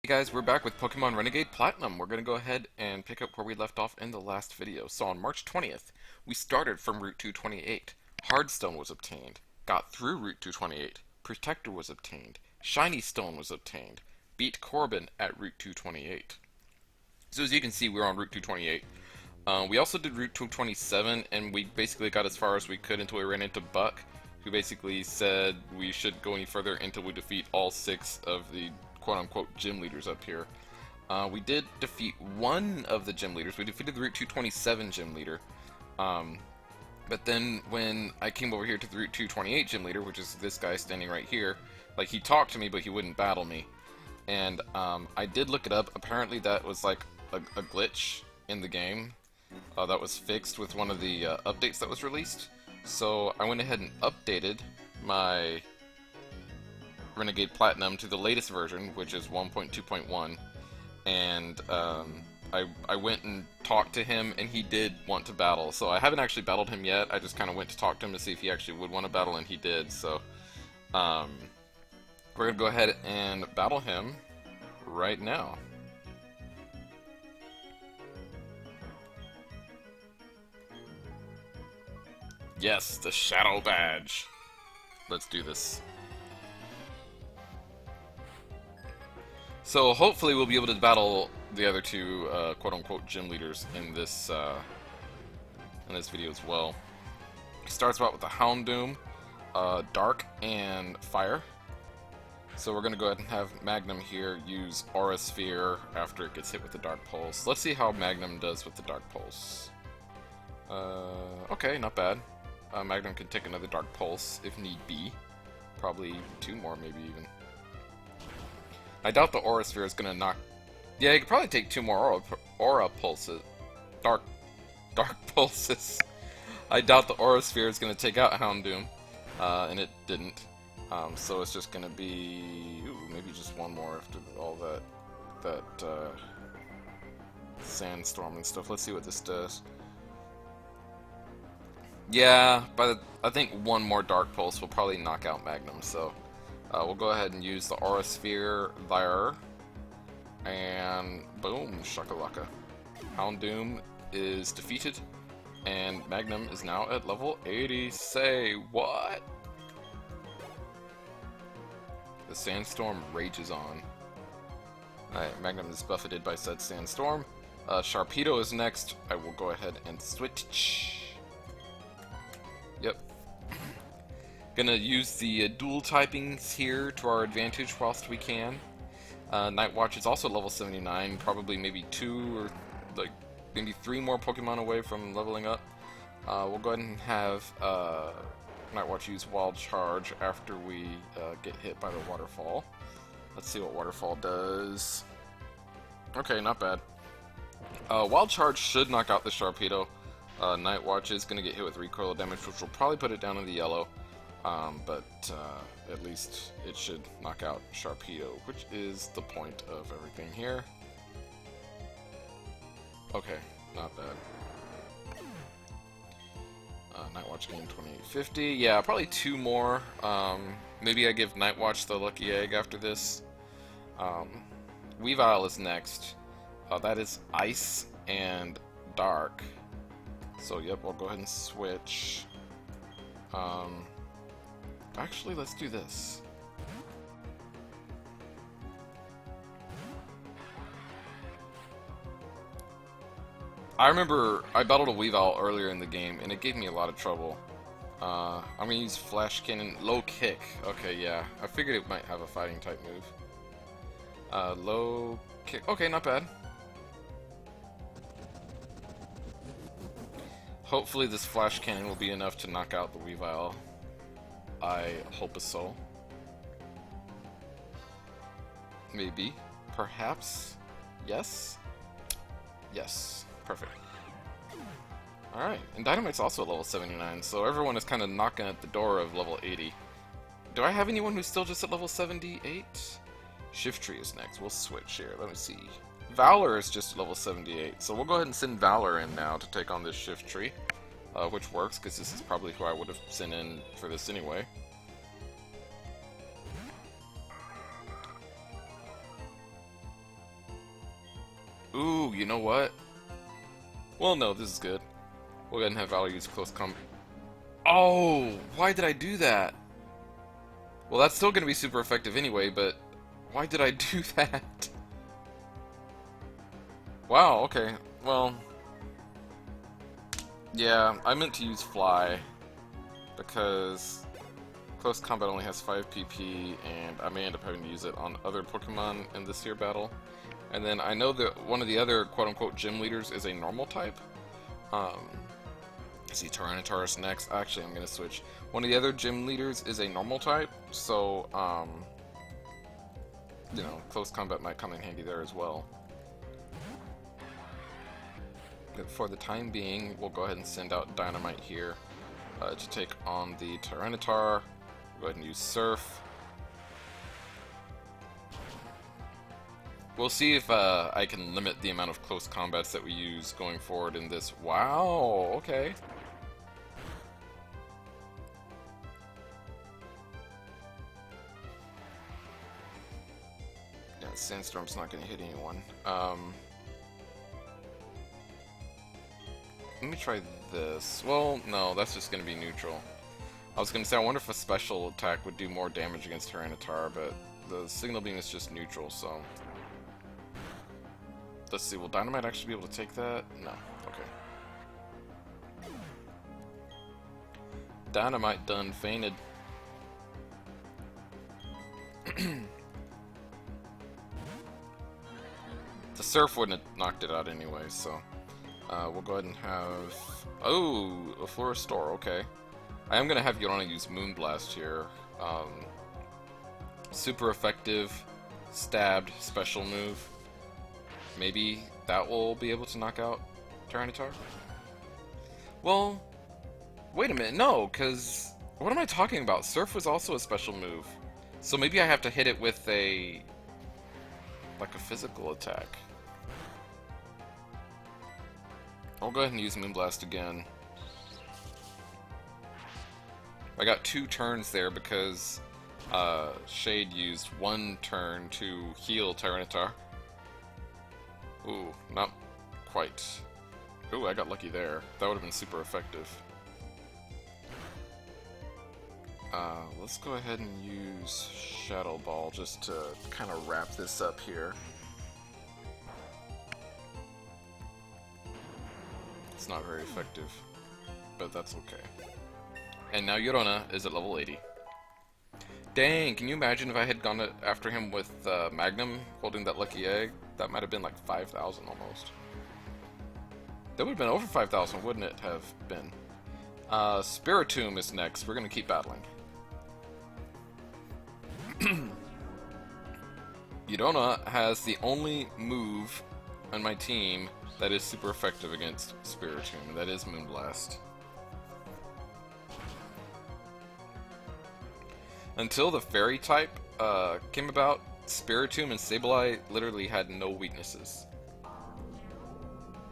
Hey guys, we're back with Pokemon Renegade Platinum. We're going to go ahead and pick up where we left off in the last video. So on March 20th, we started from Route 228. Hardstone was obtained. Got through Route 228. Protector was obtained. Shiny Stone was obtained. Beat Corbin at Route 228. So as you can see, we're on Route 228. We also did Route 227, and we basically got as far as we could until we ran into Buck, who basically said we shouldn't go any further until we defeat all 6 of the quote-unquote gym leaders up here. We did defeat one of the gym leaders. We defeated the Route 227 gym leader. But then when I came over here to the Route 228 gym leader, which is this guy standing right here, like, he talked to me, but he wouldn't battle me. And I did look it up. Apparently that was like a glitch in the game that was fixed with one of the updates that was released. So I went ahead and updated my Renegade Platinum to the latest version, which is 1.2.1, and I went and talked to him, and he did want to battle. So I haven't actually battled him yet. I just kind of went to talk to him to see if he actually would want to battle, and he did. So we're gonna go ahead and battle him right now. Yes, the Shadow Badge. Let's do this. So hopefully we'll be able to battle the other two quote-unquote gym leaders in this video as well. It starts out with the Houndoom, Dark, and Fire. So we're going to go ahead and have Magnum here use Aura Sphere after it gets hit with the Dark Pulse. Let's see how Magnum does with the Dark Pulse. Okay, not bad. Magnum can take another Dark Pulse if need be. Probably 2 more, maybe even. I doubt the Aura Sphere is going to knock... Yeah, you could probably take 2 more Aura Pulses. Dark Pulses. I doubt the Aura Sphere is going to take out Houndoom. And it didn't. So it's just going to be... Ooh, maybe just 1 more after all that Sandstorm and stuff. Let's see what this does. Yeah, but I think 1 more Dark Pulse will probably knock out Magnum, so... we'll go ahead and use the Aura Sphere there. And boom, shakalaka. Houndoom is defeated. And Magnum is now at level 80. Say what? The Sandstorm rages on. Alright, Magnum is buffeted by said Sandstorm. Sharpedo is next. I will go ahead and switch. Yep. Gonna use the dual typings here to our advantage whilst we can. Nightwatch is also level 79, probably maybe 2 or like maybe 3 more Pokemon away from leveling up. We'll go ahead and have Nightwatch use Wild Charge after we get hit by the Waterfall. Let's see what Waterfall does. Okay, not bad. Wild Charge should knock out the Sharpedo. Nightwatch is going to get hit with recoil damage, which will probably put it down in the yellow. But at least it should knock out Sharpedo, which is the point of everything here. Okay, not bad. Nightwatch gained 2850. Yeah, probably 2 more. Maybe I give Nightwatch the lucky egg after this. Weavile is next. That is Ice and Dark. So yep, we'll go ahead and switch. Actually, let's do this. I remember I battled a Weavile earlier in the game, and it gave me a lot of trouble. I'm gonna use Flash Cannon, Low Kick. Okay, yeah, I figured it might have a fighting type move. Low Kick. Okay, not bad. Hopefully this Flash Cannon will be enough to knock out the Weavile. I hope so. Maybe. Perhaps. Yes? Yes. Perfect. Alright, and Dynamite's also at level 79, so everyone is kind of knocking at the door of level 80. Do I have anyone who's still just at level 78? Shiftry is next. We'll switch here. Let me see. Valor is just level 78, so we'll go ahead and send Valor in now to take on this Shiftry. Which works, because this is probably who I would have sent in for this anyway. Ooh, you know what? Well, no, this is good. We'll go ahead and have Valor use close combat. Oh, why did I do that? Well, that's still going to be super effective anyway, but why did I do that? Wow, okay. Well, yeah, I meant to use Fly because close combat only has 5 PP, and I may end up having to use it on other Pokemon in this here battle. And then I know that one of the other quote-unquote gym leaders is a normal type. See, Tyranitar is next. Actually, I'm going to switch. One of the other gym leaders is a normal type, so, you know, close combat might come in handy there as well. But for the time being, we'll go ahead and send out Dynamite here to take on the Tyranitar. Go ahead and use Surf. We'll see if I can limit the amount of close combats that we use going forward in this. Wow, okay. Yeah, Sandstorm's not going to hit anyone. Let me try this. Well, no, that's just going to be neutral. I was going to say, I wonder if a special attack would do more damage against Tyranitar, but the Signal Beam is just neutral, so... Let's see, will Dynamite actually be able to take that? No. Okay. Dynamite done fainted. The Surf wouldn't have knocked it out anyway, so... we'll go ahead and have... Oh! A Floristore, okay. I am going to have Yorona use Moonblast here. Super effective, stabbed, special move. Maybe that will be able to knock out Tyranitar? Well, wait a minute, no, because... What am I talking about? Surf was also a special move. So maybe I have to hit it with a... like a physical attack. I'll go ahead and use Moonblast again. I got 2 turns there because Shade used 1 turn to heal Tyranitar. Ooh, not quite. Ooh, I got lucky there. That would have been super effective. Let's go ahead and use Shadow Ball just to kind of wrap this up here. It's not very effective, but that's okay. And now Yorona is at level 80. Dang, can you imagine if I had gone after him with Magnum holding that lucky egg? That might have been like 5,000 almost. That would have been over 5,000, wouldn't it have been? Spiritomb is next. We're going to keep battling. Yorona has the only move on my team that is super effective against Spiritomb, and that is Moonblast. Until the Fairy type came about, Spiritomb and Sableye literally had no weaknesses.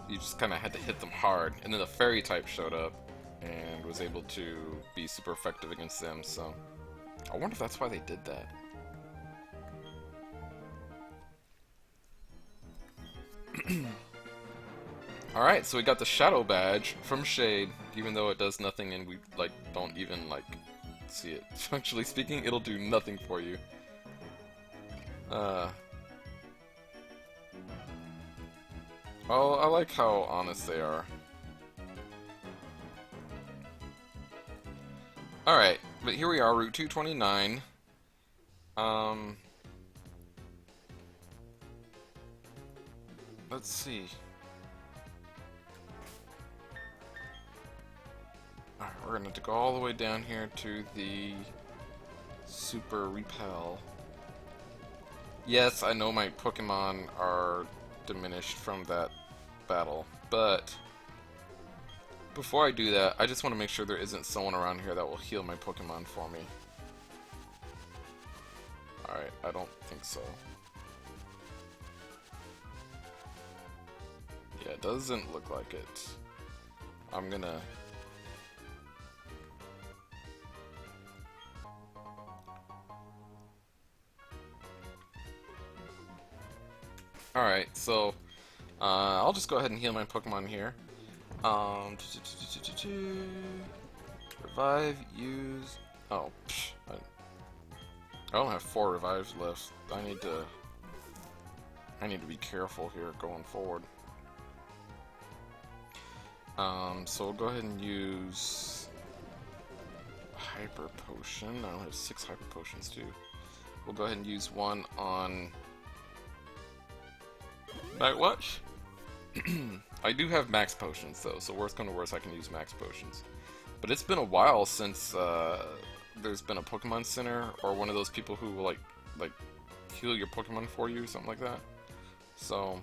You just kind of had to hit them hard, and then the Fairy type showed up and was able to be super effective against them, so... I wonder if that's why they did that. Alright, so we got the Shadow Badge from Shade, even though it does nothing and we, like, don't even, like, see it. Functionally speaking, it'll do nothing for you. Oh, I like how honest they are. Alright, but here we are, Route 229. Let's see. Alright, we're gonna have to go all the way down here to the Super Repel. Yes, I know my Pokemon are diminished from that battle, but before I do that, I just want to make sure there isn't someone around here that will heal my Pokemon for me. Alright, I don't think so. Yeah, it doesn't look like it. I'm gonna... Alright, so I'll just go ahead and heal my Pokemon here. Revive, use... Oh, I don't have 4 revives left. I need to be careful here going forward. So we'll go ahead and use Hyper Potion. I don't have 6 Hyper Potions too. We'll go ahead and use one on Nightwatch. I do have Max Potions though, so worst come to worst I can use Max Potions. But it's been a while since there's been a Pokemon Center or one of those people who will like heal your Pokemon for you, something like that. So,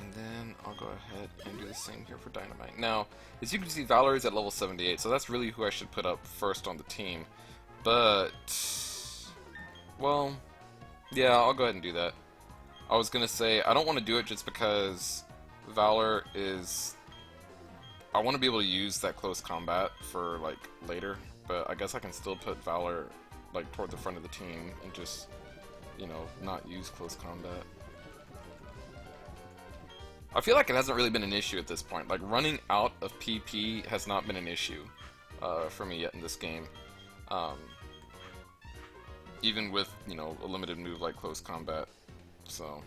and then I'll go ahead and do the same here for Dynamite. Now, as you can see, Valor is at level 78, so that's really who I should put up first on the team. But, well, yeah, I'll go ahead and do that. I was gonna say, I don't want to do it just because Valor is... I want to be able to use that close combat for, like, later. But I guess I can still put Valor, like, toward the front of the team and just, you know, not use close combat. I feel like it hasn't really been an issue at this point. Like, running out of PP has not been an issue for me yet in this game. Even with, you know, a limited move like close combat. So,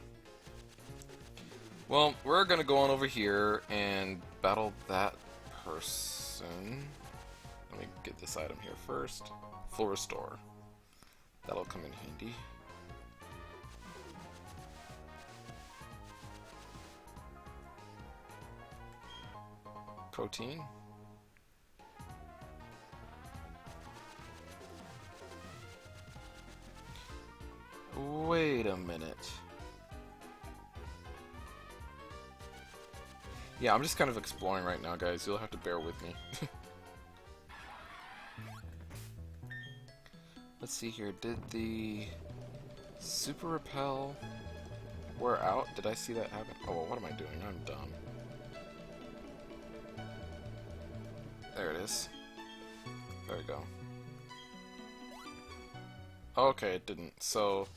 well, we're gonna go on over here and battle that person. Let me get this item here first. Full Restore. That'll come in handy. Protein. Wait a minute. Yeah, I'm just kind of exploring right now, guys. You'll have to bear with me. Let's see here. Did the Super Repel wear out? Did I see that happen? Oh, well, what am I doing? I'm dumb. There it is. There we go. Okay, it didn't. So,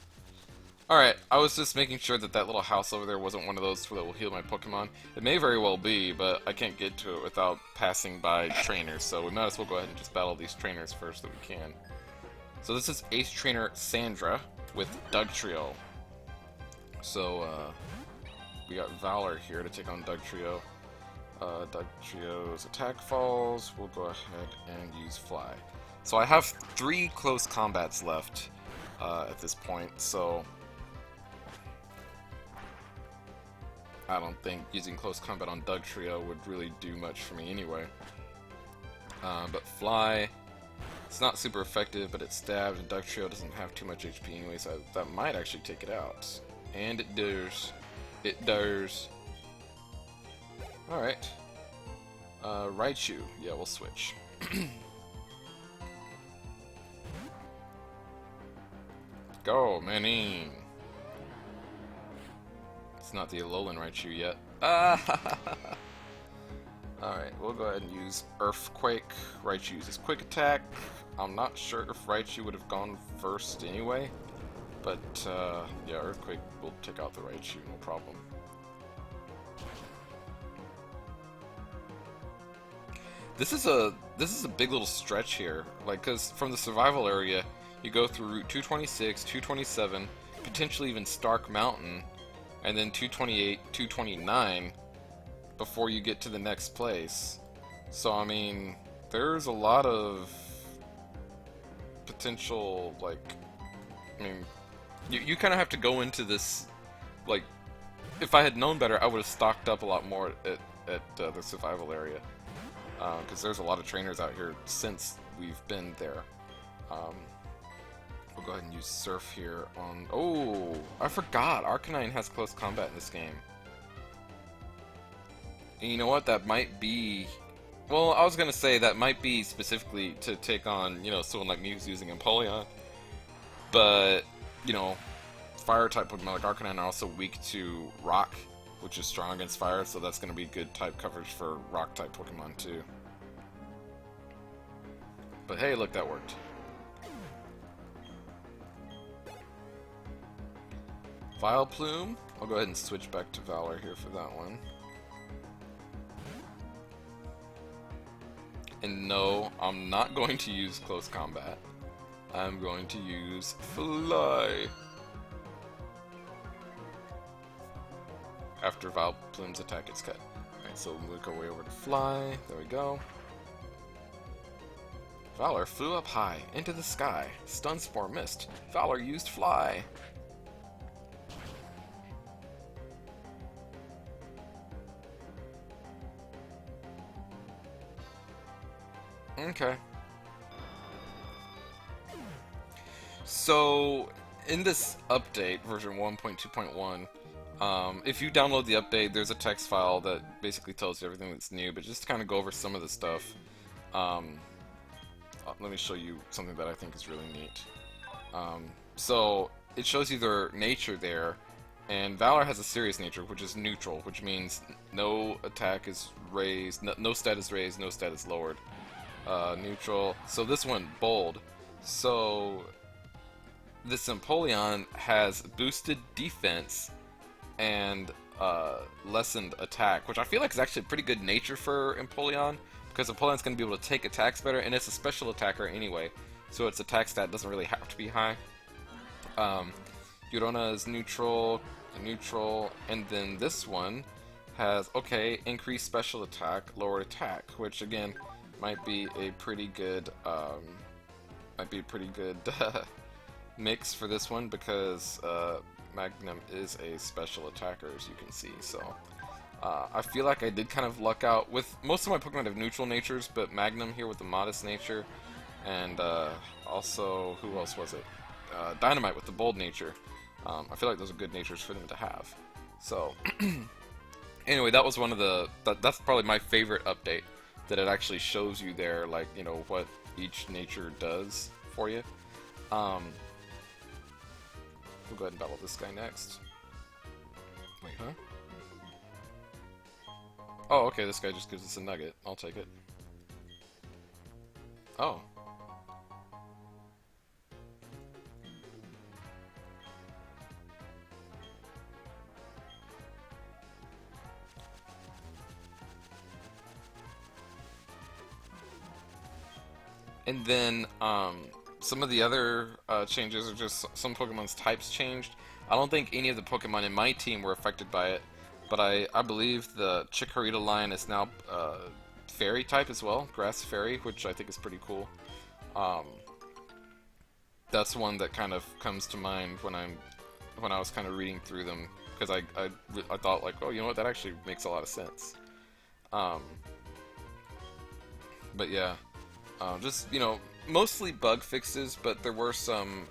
alright, I was just making sure that that little house over there wasn't one of those that will heal my Pokemon. It may very well be, but I can't get to it without passing by trainers, so we might as well go ahead and just battle these trainers first that we can. So this is Ace Trainer Sandra with Dugtrio. So, we got Valor here to take on Dugtrio. Dugtrio's attack falls. We'll go ahead and use Fly. So I have 3 close combats left at this point, so I don't think using close combat on Dugtrio would really do much for me anyway. But Fly, it's not super effective, but it stabs, and Dugtrio doesn't have too much HP anyway, so that might actually take it out. And it does. It does. Alright. Raichu. Yeah, we'll switch. Go, Manine! It's not the Alolan Raichu yet. Alright, we'll go ahead and use Earthquake. Raichu uses Quick Attack. I'm not sure if Raichu would have gone first anyway. But, yeah, Earthquake will take out the Raichu, no problem. This is a big little stretch here, like, cause from the survival area, you go through Route 226, 227, potentially even Stark Mountain, and then 228, 229 before you get to the next place. So I mean, there's a lot of potential, like, I mean, you kind of have to go into this, like, if I had known better, I would have stocked up a lot more at the survival area. Because there's a lot of trainers out here since we've been there. We'll go ahead and use Surf here on... Oh! I forgot! Arcanine has close combat in this game. And you know what? That might be... Well, I was gonna say that might be specifically to take on, you know, someone like me who's using Empoleon. But, you know, Fire-type Pokemon like Arcanine are also weak to Rock, which is strong against fire, so that's going to be good type coverage for Rock-type Pokemon, too. But hey, look, that worked. Vile Plume. I'll go ahead and switch back to Valor here for that one. And no, I'm not going to use Close Combat. I'm going to use Fly. After Vile Plume's attack gets cut. Alright, so we'll make our way over to Fly. There we go. Valor flew up high, into the sky. Stun Spore missed. Valor used Fly. Okay. So, in this update, version 1.2.1, if you download the update, there's a text file that basically tells you everything that's new, but just to kind of go over some of the stuff, let me show you something that I think is really neat. So, it shows you their nature there, and Valor has a serious nature, which is neutral, which means no attack is raised, no stat is raised, no stat is lowered. Neutral. So this one, bold. So this Empoleon has boosted defense and lessened attack, which I feel like is actually a pretty good nature for Empoleon, because Empoleon's going to be able to take attacks better, and it's a special attacker anyway, so its attack stat doesn't really have to be high. Urona is neutral, and then this one has, okay, increased special attack, lowered attack, which again might be a pretty good mix for this one, because Magnum is a special attacker, as you can see. So I feel like I did kind of luck out with most of my Pokemon have neutral natures, but Magnum here with the modest nature, and also who else was it? Dynamite with the bold nature. I feel like those are good natures for them to have. So anyway, that was one of the that's probably my favorite update. That it actually shows you there, like, you know, what each nature does for you. We'll go ahead and battle this guy next. Wait, huh? Oh, okay, this guy just gives us a nugget. I'll take it. Oh. And then, some of the other changes are just some Pokemon's types changed. I don't think any of the Pokemon in my team were affected by it, but I believe the Chikorita line is now Fairy type as well, Grass Fairy, which I think is pretty cool. That's one that kind of comes to mind when I was kind of reading through them, because I thought, like, oh, you know what, that actually makes a lot of sense. But yeah. Just, you know, mostly bug fixes, but there were some,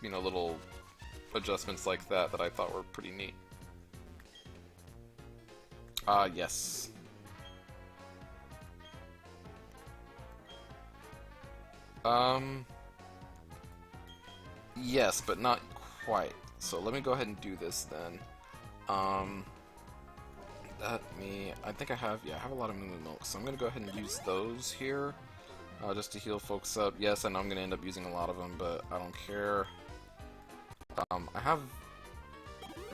you know, little adjustments like that I thought were pretty neat. Yes. Yes, but not quite. So let me go ahead and do this then. I think I have a lot of Moo Milk, so I'm gonna go ahead and use those here. Just to heal folks up. Yes, I know I'm going to end up using a lot of them, but I don't care. I have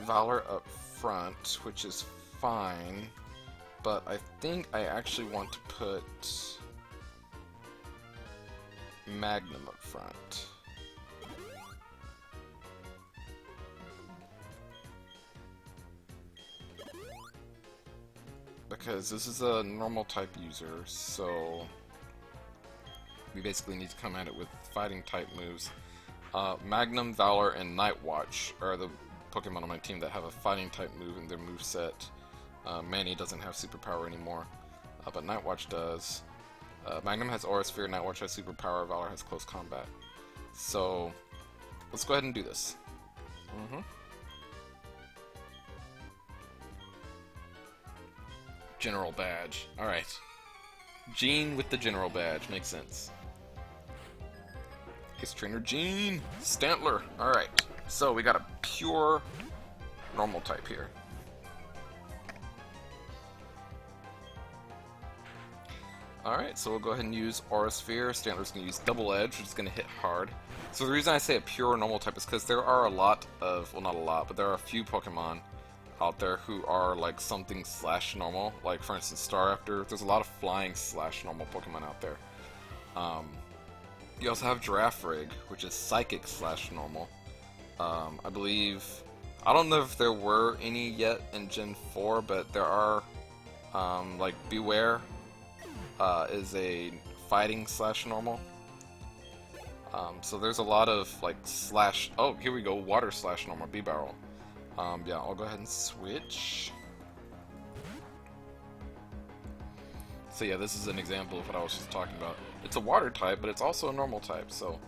Valor up front, which is fine, but I think I actually want to put Magnum up front. Because this is a normal type user, so we basically need to come at it with fighting type moves. Magnum, Valor, and Nightwatch are the Pokemon on my team that have a fighting type move in their moveset. Manny doesn't have superpower anymore, but Nightwatch does. Magnum has Aura Sphere, Nightwatch has superpower, Valor has close combat. So let's go ahead and do this. General Badge. Alright. Gene with the General Badge. Makes sense. Ace Trainer Gene! Stantler! Alright. So we got a pure normal type here. Alright, so we'll go ahead and use Aura Sphere. Standard's going to use Double Edge, which is going to hit hard. So the reason I say a pure normal type is because there are a lot of, well, not a lot, but there are a few Pokemon out there who are like something slash normal. Like, for instance, Staraptor. There's a lot of flying slash normal Pokemon out there. You also have Girafarig, which is psychic slash normal. I believe, I don't know if there were any yet in Gen 4, but there are, like Beware is a fighting slash normal. So there's a lot of like slash, oh, here we go, water slash normal, B-Barrel. Yeah, I'll go ahead and switch. So yeah, this is an example of what I was just talking about. It's a water type, but it's also a normal type, so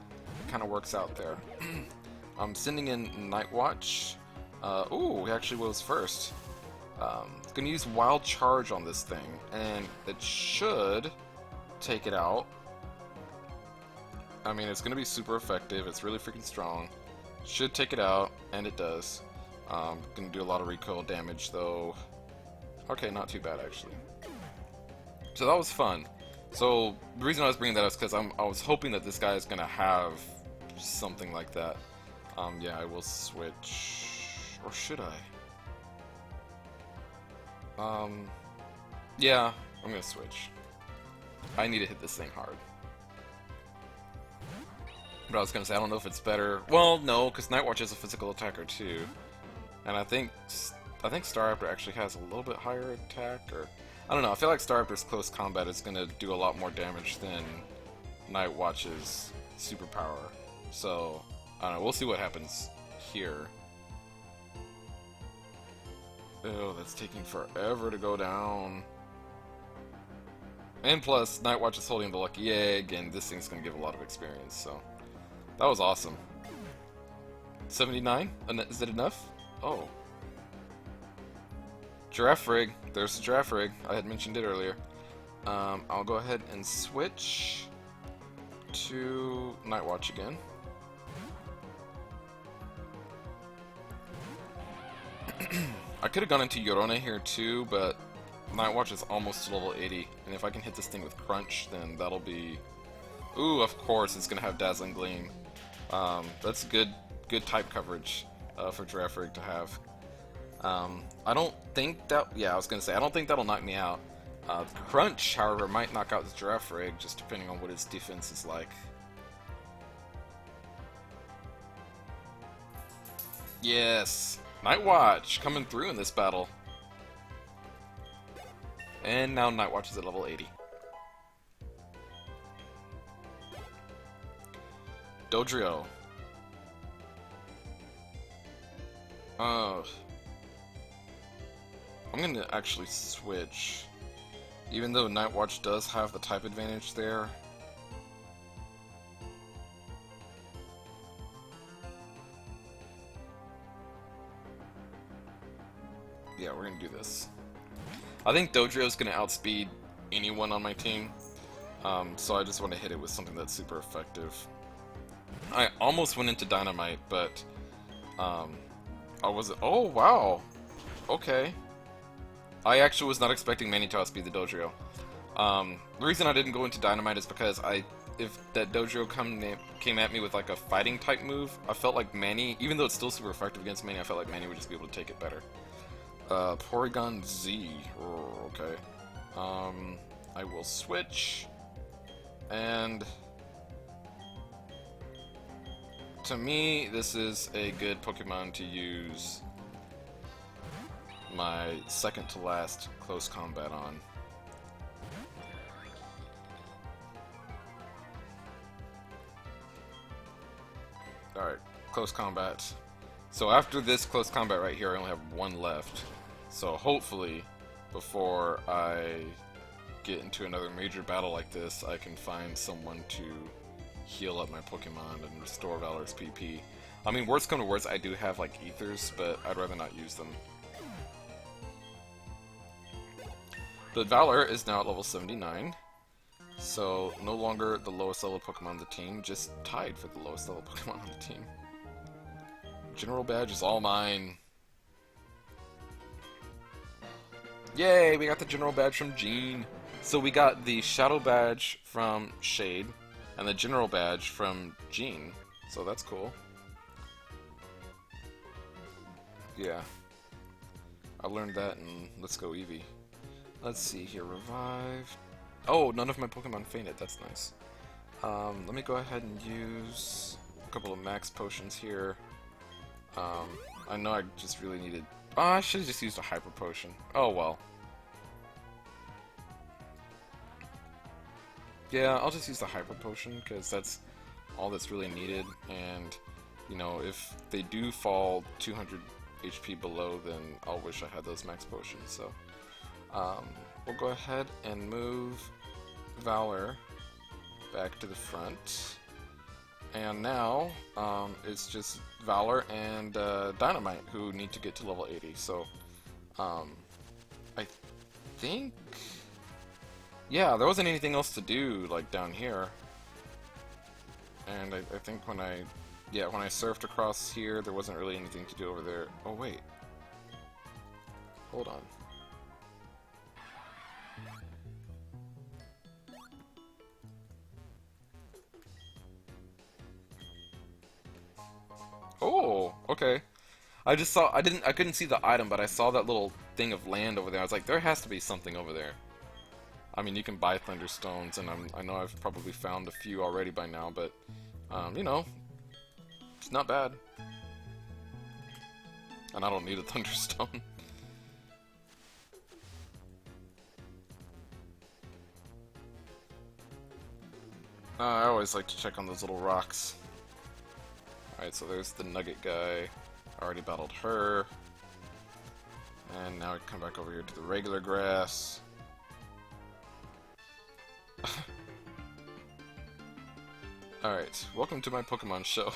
it kind of works out there. I'm sending in Nightwatch. Ooh, he actually was first. Gonna use Wild Charge on this thing, and it should take it out. I mean, it's gonna be super effective. It's really freaking strong. Should take it out, and it does. Gonna do a lot of recoil damage, though. Okay, not too bad, actually. So that was fun. So the reason I was bringing that up is because I was hoping that this guy is gonna have something like that. Yeah, I will switch, or should I? Yeah, I'm gonna switch. I need to hit this thing hard. But I was gonna say, I don't know if it's better. Well, no, because Nightwatch is a physical attacker too, and I think Staraptor actually has a little bit higher attack, or I don't know. I feel like Staraptor's close combat is gonna do a lot more damage than Nightwatch's superpower. So I don't know. We'll see what happens here. Oh, that's taking forever to go down. And plus, Nightwatch is holding the lucky egg, and this thing's gonna give a lot of experience. So that was awesome. 79? Is it enough? Oh. Girafarig. There's the Girafarig. I had mentioned it earlier. I'll go ahead and switch to Nightwatch again. I could have gone into Yorone here too, but Nightwatch is almost to level 80, and if I can hit this thing with Crunch, then that'll be... Ooh, of course, it's gonna have Dazzling Gleam. That's good type coverage for Girafarig to have. I don't think that... Yeah, I was gonna say, I don't think that'll knock me out. Crunch, however, might knock out this Girafarig, just depending on what its defense is like. Yes! Nightwatch coming through in this battle. And now Nightwatch is at level 80. Dodrio. I'm gonna actually switch. Even though Nightwatch does have the type advantage there. Yeah, we're gonna do this. I think Dodrio's gonna outspeed anyone on my team, so I just want to hit it with something that's super effective. I almost went into Dynamite, but I wasn't. Oh wow, okay. I actually was not expecting Manny to outspeed the Dodrio. The reason I didn't go into Dynamite is because if that Dodrio came at me with like a fighting type move, I felt like Manny, even though it's still super effective against Manny, I felt like Manny would just be able to take it better. Porygon Z. Oh, okay. I will switch. And to me, this is a good Pokemon to use my second to last close combat on. Alright, close combat. So after this close combat right here, I only have one left. So hopefully, before I get into another major battle like this, I can find someone to heal up my Pokemon and restore Valor's PP. I mean, worst come to worst, I do have like Ethers, but I'd rather not use them. But Valor is now at level 79, so no longer the lowest level Pokemon on the team, just tied for the lowest level Pokemon on the team. General Badge is all mine. Yay, we got the General Badge from Gene. So we got the Shadow Badge from Shade, and the General Badge from Jean. So that's cool. Yeah. I learned that in Let's Go Eevee. Let's see here, revive. Oh, none of my Pokemon fainted, that's nice. Let me go ahead and use a couple of max potions here. I know I just really needed... Oh, I should have just used a Hyper Potion. Oh well. Yeah, I'll just use the Hyper Potion, because that's all that's really needed, and, you know, if they do fall 200 HP below, then I'll wish I had those max potions, so... we'll go ahead and move Valor back to the front. And now, it's just Valor and Dynamite who need to get to level 80, so... I think... Yeah, there wasn't anything else to do, like, down here. And I think when I... Yeah, when I surfed across here, there wasn't really anything to do over there. Oh, wait. Hold on. Oh, okay. I just saw... I couldn't see the item, but I saw that little thing of land over there. I was like, there has to be something over there. I mean, you can buy Thunderstones, and I know I've probably found a few already by now, but, you know, it's not bad. And I don't need a Thunderstone. I always like to check on those little rocks. Alright, so there's the Nugget guy. I already battled her. And now we come back over here to the regular grass. Alright, welcome to my Pokemon show.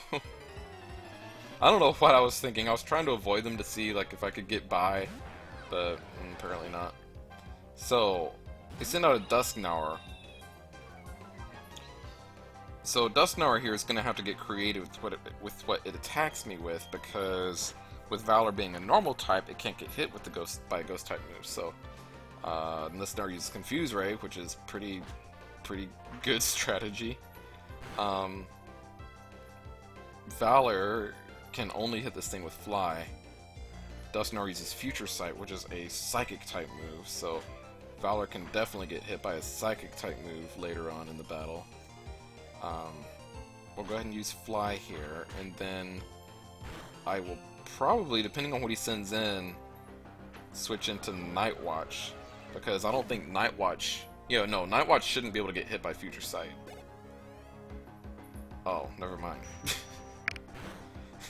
I don't know what I was thinking. I was trying to avoid them to see like if I could get by, but apparently not. So, they send out a Dusknower. So Dusknower here is going to have to get creative with what it attacks me with, because with Valor being a normal type, it can't get hit with the by a ghost type move. So Dusknower uses Confuse Ray, which is pretty good strategy. Valor can only hit this thing with Fly. Dusknower uses Future Sight, which is a Psychic type move, so Valor can definitely get hit by a Psychic type move later on in the battle. We'll go ahead and use Fly here, and then I will probably, depending on what he sends in, switch into Night Watch, because I don't think Night Watch... Yeah, no, Night Watch shouldn't be able to get hit by Future Sight. Oh, never mind.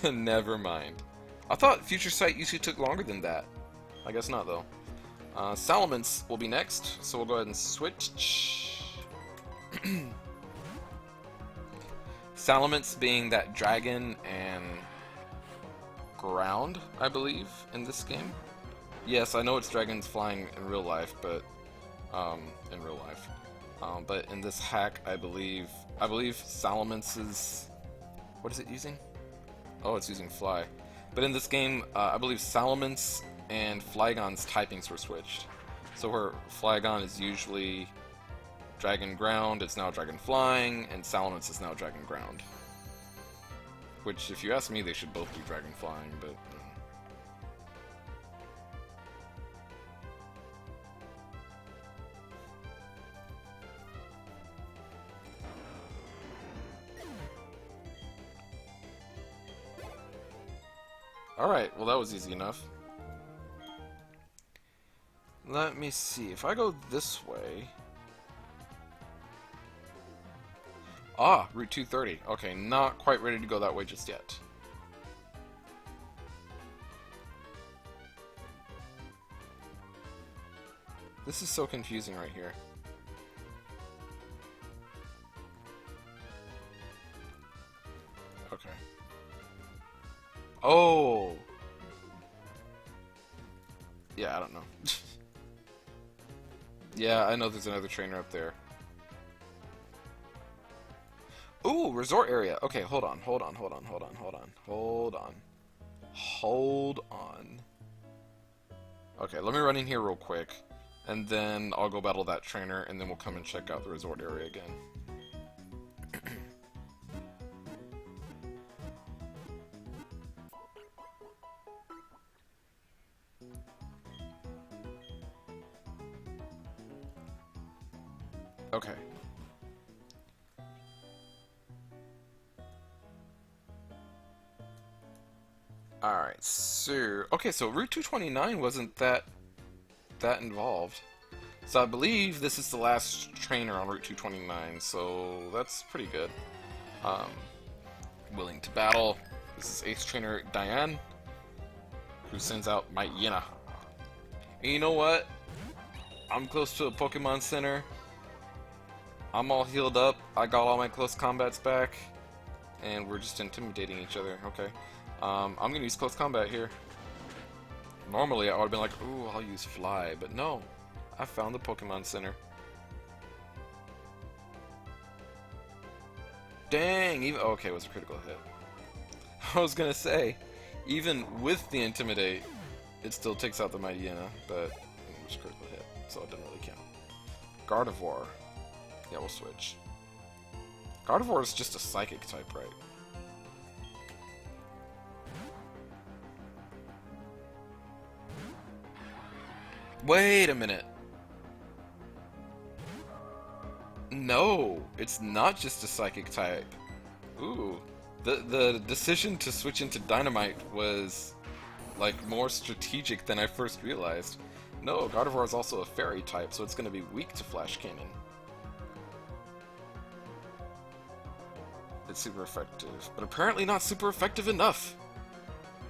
Never mind. I thought Future Sight usually took longer than that. I guess not, though. Salamence will be next, so we'll go ahead and switch. Salamence being that dragon and ground, I believe, in this game. Yes, I know it's dragons flying in real life, but but in this hack, I believe Salamence is... What is it using? Oh, it's using Fly. But in this game, I believe Salamence and Flygon's typings were switched. So where Flygon is usually Dragon Ground, it's now Dragon Flying, and Salamence is now Dragon Ground. Which, if you ask me, they should both be Dragon Flying, but... Alright, well that was easy enough. Let me see, if I go this way... Ah, Route 230. Okay, not quite ready to go that way just yet. This is so confusing right here. Okay. Oh! Yeah, I don't know. Yeah, I know there's another trainer up there. Ooh, resort area. Okay, hold on. Okay, let me run in here real quick, and then I'll go battle that trainer, and then we'll come and check out the resort area again. Okay. Alright, so... Okay, so Route 229 wasn't that involved. So I believe this is the last trainer on Route 229, so that's pretty good. Willing to battle. This is Ace Trainer Diane, who sends out my Yena. And you know what? I'm close to a Pokemon Center. I'm all healed up. I got all my close combats back. And we're just intimidating each other. Okay. I'm gonna use close combat here. Normally I would have been like, ooh, I'll use Fly, but no. I found the Pokemon Center. Dang! Even okay, it was a critical hit. I was gonna say, even with the Intimidate, it still takes out the Mightyena, but it was a critical hit, so it didn't really count. Gardevoir. Yeah, we'll switch. Gardevoir is just a Psychic type, right? Wait a minute. No, it's not just a Psychic type. Ooh. The decision to switch into Dynamite was, like, more strategic than I first realized. No, Gardevoir is also a Fairy type, so it's going to be weak to Flash Cannon. It's super effective, but apparently not super effective enough.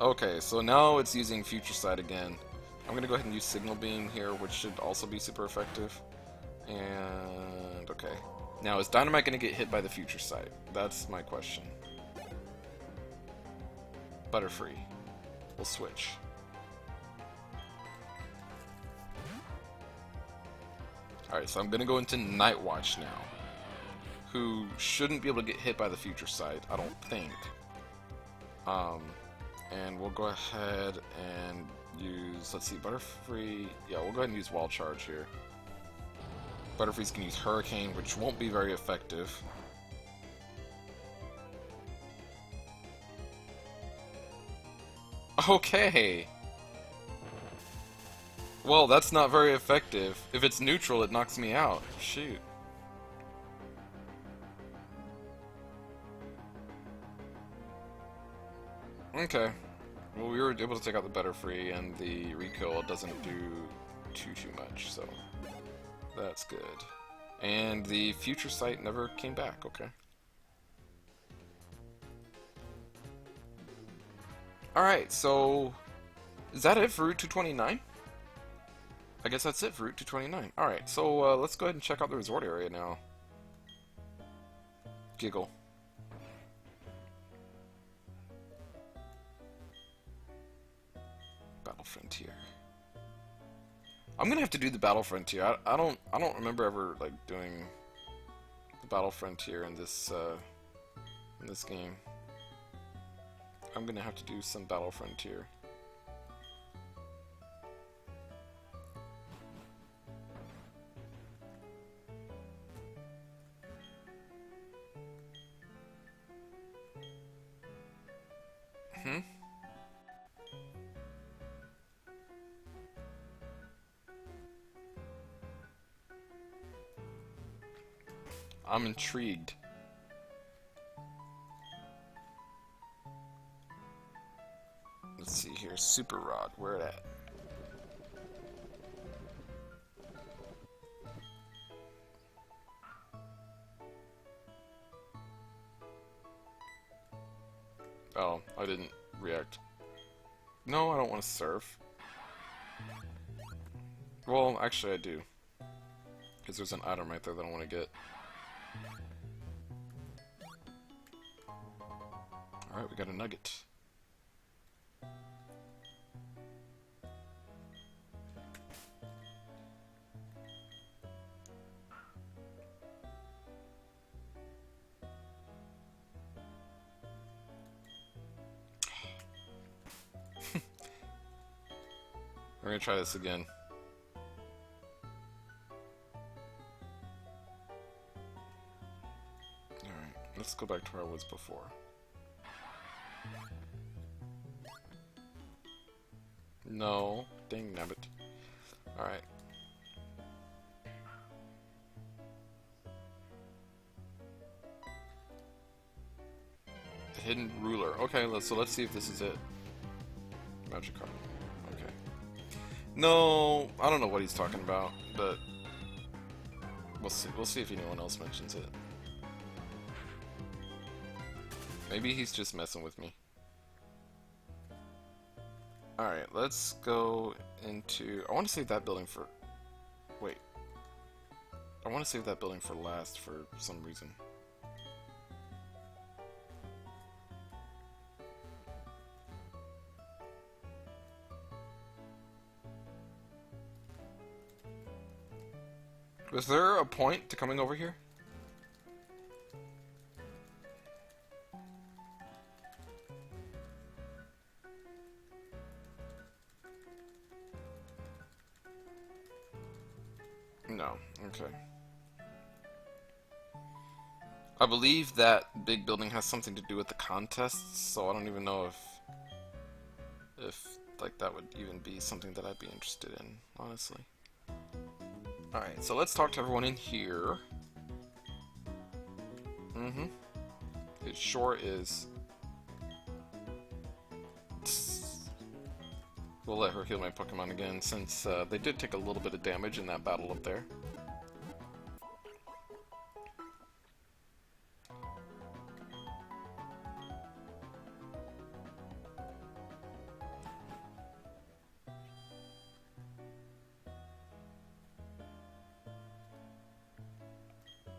Okay, so now it's using Future Sight again. I'm going to go ahead and use Signal Beam here, which should also be super effective. And, okay. Now, is Dynamite going to get hit by the Future Sight? That's my question. Butterfree. We'll switch. Alright, so I'm going to go into Night Watch now, who shouldn't be able to get hit by the Future Sight, I don't think. And we'll go ahead and use, let's see, Butterfree. Yeah, we'll go ahead and use Wall Charge here. Butterfree's going to use Hurricane, which won't be very effective. Okay! Well, that's not very effective. If it's neutral, it knocks me out. Shoot. Okay. Well, we were able to take out the Butterfree, and the recoil doesn't do too much, so that's good. And the Future Sight never came back, okay. Alright, so is that it for Route 229? I guess that's it for Route 229. Alright, so let's go ahead and check out the resort area now. Giggle. Battle Frontier. I'm gonna have to do the Battle Frontier. I don't remember ever like doing the Battle Frontier in this game. I'm gonna have to do some Battle Frontier. I'm intrigued. Let's see here, Super Rod, where it at? Oh, I didn't react. No, I don't want to surf. Well, actually I do. Because there's an item right there that I want to get. Alright, we got a nugget. We're gonna try this again. go back to where I was before. No. Dang nabbit. Alright. The hidden ruler. Okay, let's see if this is it. Magic card. Okay. No, I don't know what he's talking about, but we'll see. We'll see if anyone else mentions it. Maybe he's just messing with me. Alright, let's go into... I want to save that building for... Wait. I want to save that building for last for some reason. Was there a point to coming over here? No. Okay. I believe that big building has something to do with the contests, so I don't even know if like that would even be something that I'd be interested in, honestly. Alright, so let's talk to everyone in here. It sure is. We'll let her heal my Pokemon again, since they did take a little bit of damage in that battle up there.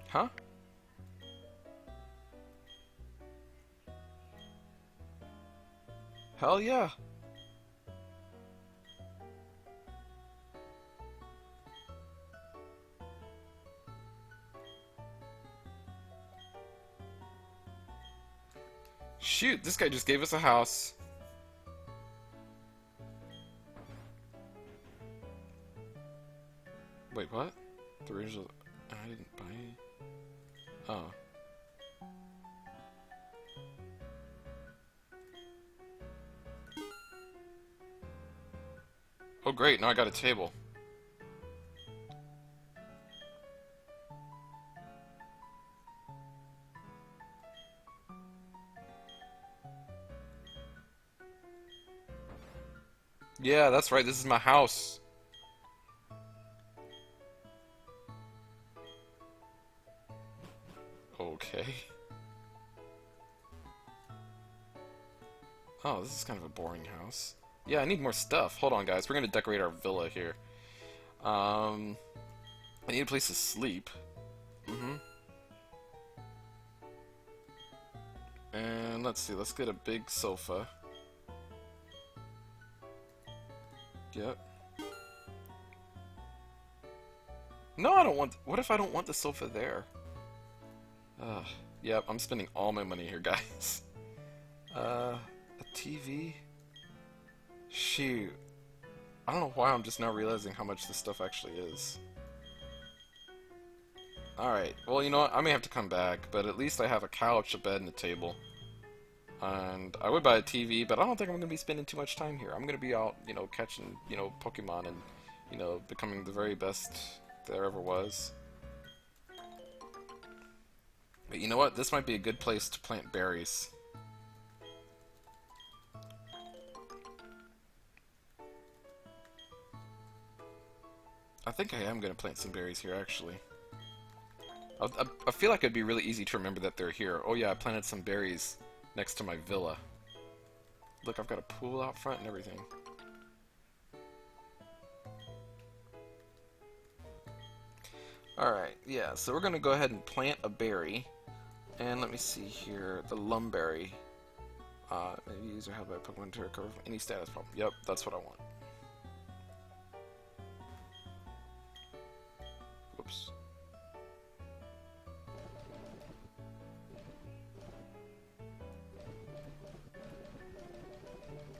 Huh? Hell yeah! Shoot, this guy just gave us a house. Wait, what? The original... I didn't buy it. Oh. Oh great, now I got a table. Yeah, that's right, this is my house. Okay. Oh, this is kind of a boring house. Yeah, I need more stuff. Hold on, guys. We're gonna decorate our villa here. I need a place to sleep. And let's see. Let's get a big sofa. Yep. No, I don't want... What if I don't want the sofa there? Yep, I'm spending all my money here, guys. A TV? Shoot. I don't know why I'm just now realizing how much this stuff actually is. Alright, well, you know what? I may have to come back, but at least I have a couch, a bed, and a table. And I would buy a TV, but I don't think I'm going to be spending too much time here. I'm going to be out, you know, catching, you know, Pokemon and, you know, becoming the very best there ever was. But you know what? This might be a good place to plant berries. I think I am going to plant some berries here, actually. I feel like it'd be really easy to remember that they're here. Oh yeah, I planted some berries next to my villa. Look, I've got a pool out front and everything. Alright, yeah, so we're going to go ahead and plant a berry. And let me see here, the lumberry. Maybe user help by Pokemon to recover from any status problem. Yep, that's what I want. Whoops.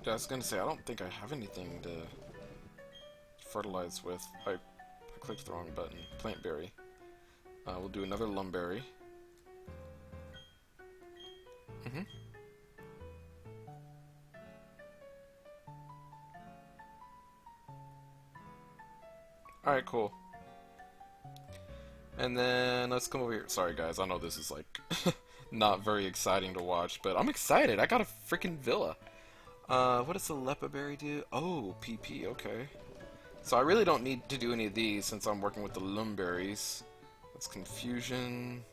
I was gonna say, I don't think I have anything to fertilize with. I clicked the wrong button. Plant berry. We'll do another lumberry. Alright, cool. And then let's come over here. Sorry guys, I know this is like not very exciting to watch, but I'm excited. I got a freaking villa. What does the Lepa Berry do? Oh, PP, okay. So I really don't need to do any of these since I'm working with the Lumberries. That's Confusion.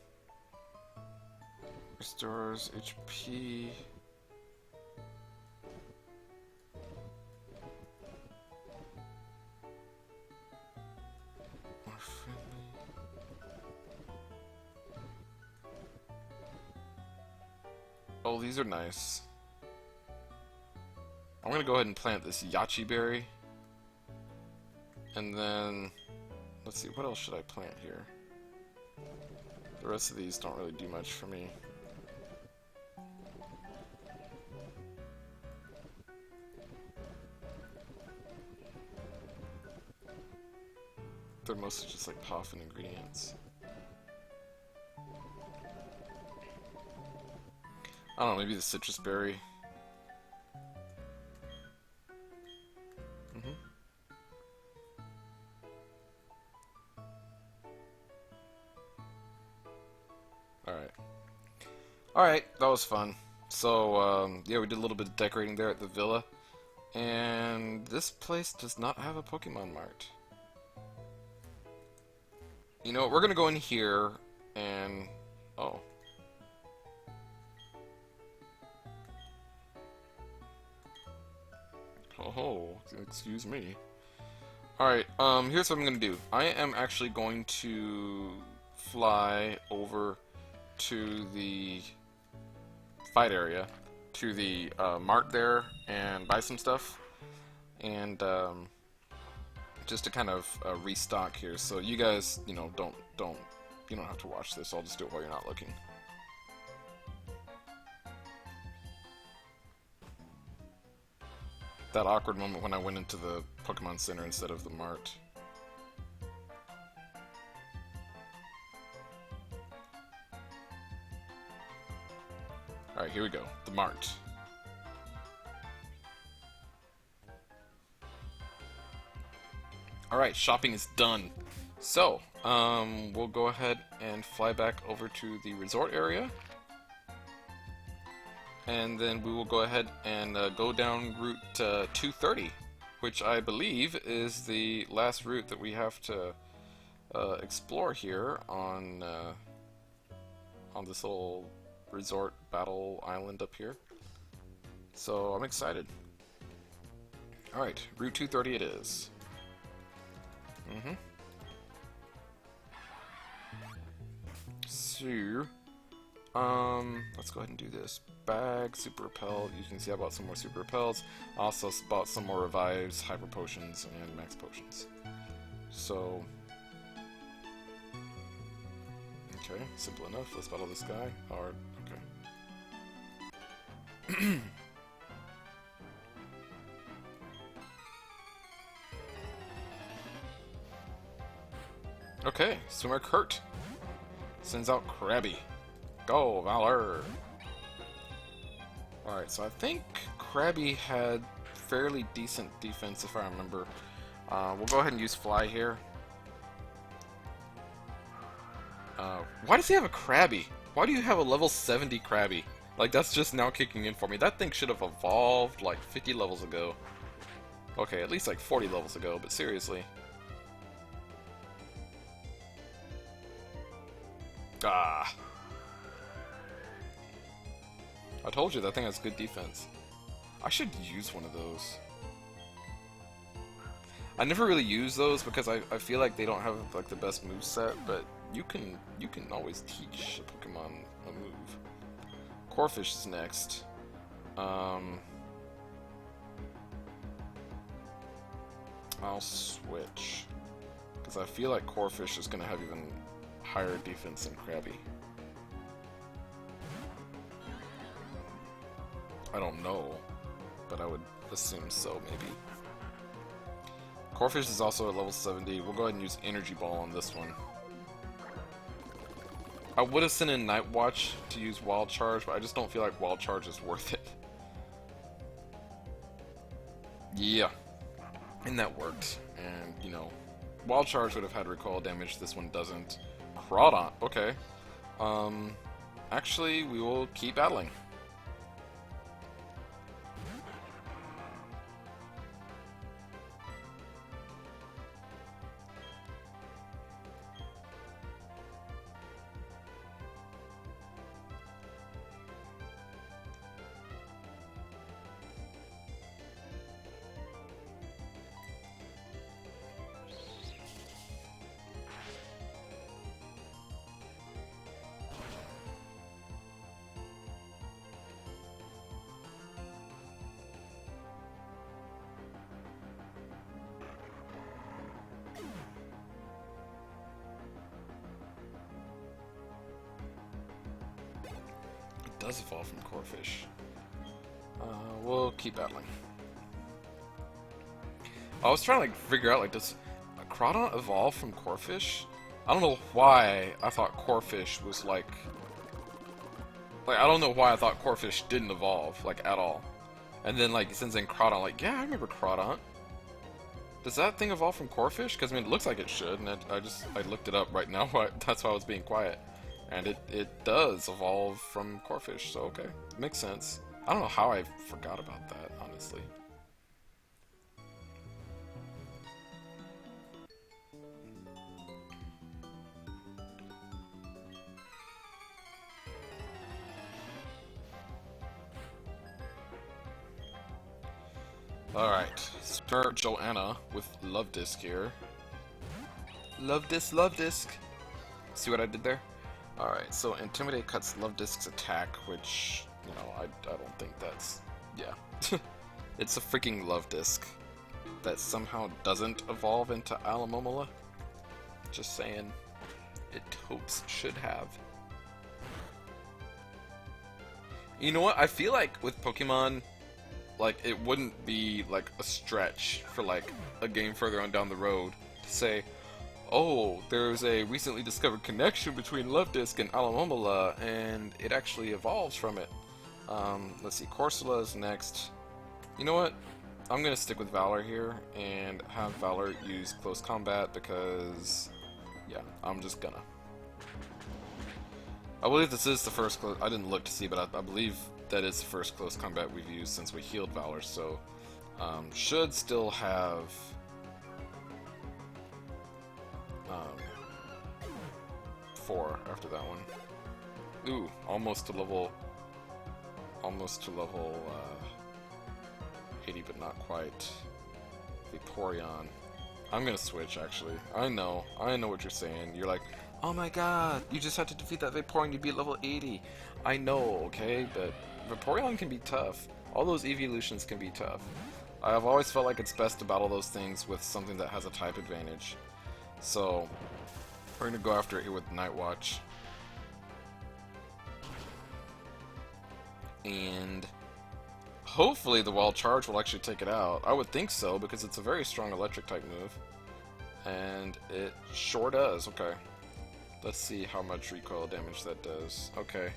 Restores HP. More friendly. Oh, these are nice. I'm gonna go ahead and plant this Yachi Berry. And then, let's see, what else should I plant here? The rest of these don't really do much for me. They're mostly just like Poffin ingredients. I don't know, maybe the citrus berry. Alright, that was fun. So, yeah, we did a little bit of decorating there at the villa. And this place does not have a Pokemon Mart. You know what, we're gonna go in here and... oh. Oh, excuse me. Alright, here's what I'm gonna do. I am actually going to fly over to the fight area, to the mart there, and buy some stuff, and just to kind of restock here. So you guys, you know, you don't have to watch this. I'll just do it while you're not looking. That awkward moment when I went into the Pokemon Center instead of the mart. Alright, here we go. The mart. Alright, shopping is done. So, we'll go ahead and fly back over to the resort area. And then we will go ahead and go down Route 230, which I believe is the last route that we have to explore here on this little resort battle island up here. So I'm excited. Alright, Route 230 it is. So, let's go ahead and do this. Bag, Super Repel. You can see I bought some more Super Repels. I also bought some more Revives, Hyper Potions, and Max Potions. So, okay, simple enough. Let's battle this guy. Hard. Okay. Okay, Swimmer Kurt sends out Krabby. Go, Valor! Alright, so I think Krabby had fairly decent defense if I remember. We'll go ahead and use Fly here. Why does he have a Krabby? Why do you have a level 70 Krabby? Like, that's just now kicking in for me. That thing should have evolved like 50 levels ago. Okay, at least like 40 levels ago, but seriously. Ah. I told you that thing has good defense. I should use one of those. I never really use those because I feel like they don't have like the best moveset, but you can always teach a Pokemon a move. Corphish is next. I'll switch because I feel like Corphish is gonna have even higher defense than Krabby. I don't know, but I would assume so, maybe. Corphish is also at level 70. We'll go ahead and use Energy Ball on this one. I would have sent in Night Watch to use Wild Charge, but I just don't feel like Wild Charge is worth it. Yeah. And that worked. And, you know, Wild Charge would have had recoil damage, this one doesn't. Crawdaunt, okay. Actually, we will keep battling. Does evolve from Corphish. We'll keep battling. I was trying to like figure out, like, does a Crawdaunt evolve from Corphish? I don't know why I thought Corphish was like I don't know why I thought Corphish didn't evolve, like, at all. And then, like, since in Crawdaunt, like, yeah, I remember Crawdaunt. Does that thing evolve from Corphish? Because, I mean, it looks like it should, and I looked it up right now, that's why I was being quiet. And it does evolve from Corphish, so okay. Makes sense. I don't know how I forgot about that, honestly. Alright, start Joanna with Love Disc here. Love Disc, Love Disc! See what I did there? Alright, so Intimidate cuts Love Disc's attack, which, you know, I don't think that's... yeah. It's a freaking Love Disc that somehow doesn't evolve into Alamomola. Just saying. It hopes should have. You know what? I feel like with Pokemon, like, it wouldn't be, like, a stretch for, like, a game further on down the road to say, oh, there's a recently discovered connection between Love Disc and Alamomola, and it actually evolves from it. Let's see, Corsola is next. You know what? I'm gonna stick with Valor here, and have Valor use Close Combat, because, yeah, I'm just gonna. I believe this is the first close... I didn't look to see, but I believe that is the first Close Combat we've used since we healed Valor, so should still have 4 after that one. Ooh, almost to level 80, but not quite. Vaporeon. I'm gonna switch, actually. I know what you're saying. You're like, oh my god, you just had to defeat that Vaporeon, you'd be at level 80. I know, okay, but Vaporeon can be tough. All those evolutions can be tough. I've always felt like it's best to battle those things with something that has a type advantage. So, we're gonna go after it here with Night Watch. And hopefully the Wild Charge will actually take it out. I would think so, because it's a very strong electric type move. And it sure does. Okay. Let's see how much recoil damage that does. Okay.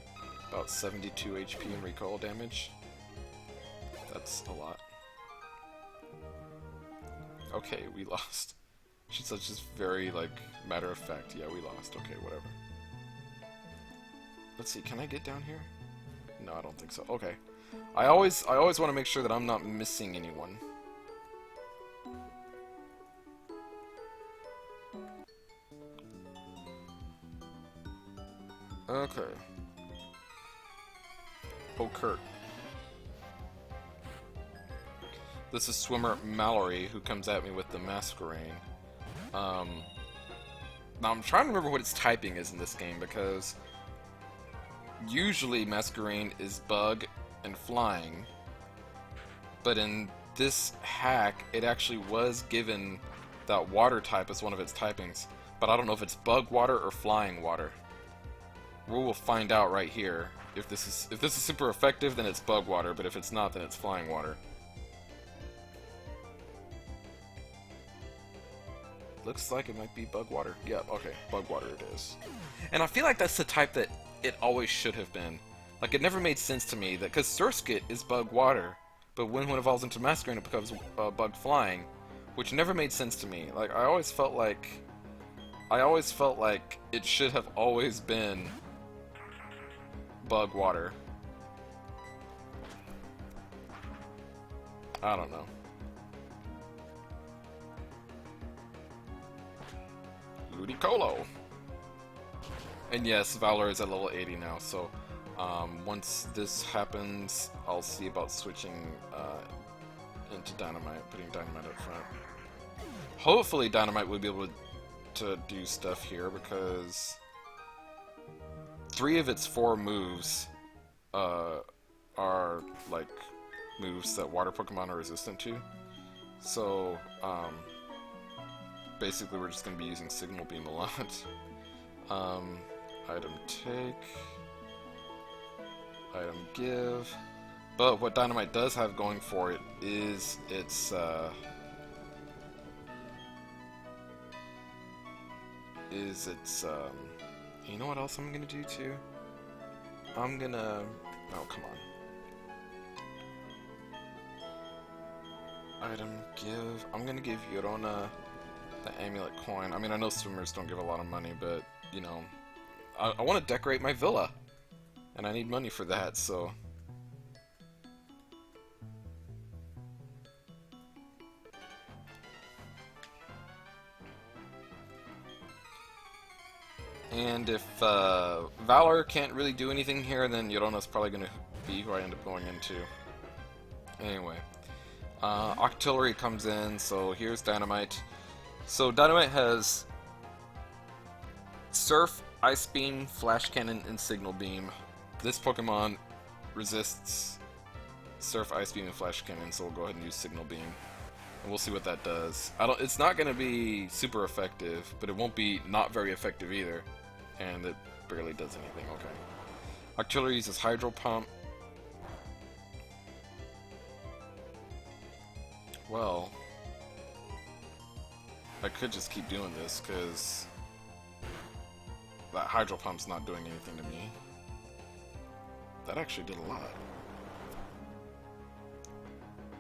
About 72 HP in recoil damage. That's a lot. Okay, we lost. She's just very, like, matter of fact. Yeah, we lost. Okay, whatever. Let's see, can I get down here? No, I don't think so. Okay. I always want to make sure that I'm not missing anyone. Okay. Oh, Kurt. This is Swimmer Mallory, who comes at me with the Masquerain. Now I'm trying to remember what its typing is in this game, because usually Masquerain is Bug and Flying, but in this hack it actually was given that Water type as one of its typings, but I don't know if it's Bug Water or Flying Water. We will find out right here. If this is super effective, then it's Bug Water, but if it's not, then it's Flying Water. Looks like it might be Bug Water. Yeah, okay, Bug Water it is. And I feel like that's the type that it always should have been. Like, it never made sense to me that, because Surskit is Bug Water, but when it evolves into Masquerain it becomes Bug Flying. which never made sense to me. Like, I always felt like it should have always been bug water. I don't know. Ludicolo! And yes, Valor is at level 80 now, so once this happens, I'll see about switching into Dynamite, putting Dynamite up front. Hopefully Dynamite will be able to do stuff here, because 3 of its 4 moves are like moves that water Pokemon are resistant to. So basically we're just going to be using Signal Beam a lot. Item take, item give. But what Dynamite does have going for it is its you know what else I'm gonna do too? I'm gonna, oh come on. Item give. I'm gonna give Yorona the amulet coin. I mean, I know swimmers don't give a lot of money, but you know, I want to decorate my villa, and I need money for that, so. And if Valor can't really do anything here, then Yorona's probably going to be who I end up going into. Anyway, Octillery comes in, so here's Dynamite. So Dynamite has Surf, Ice Beam, Flash Cannon, and Signal Beam. This Pokemon resists Surf, Ice Beam, and Flash Cannon, so we'll go ahead and use Signal Beam. And we'll see what that does. It's not going to be super effective, but it won't be not very effective either. And it barely does anything, okay. Octillery uses Hydro Pump. Well, I could just keep doing this, because that Hydro Pump's not doing anything to me. That actually did a lot.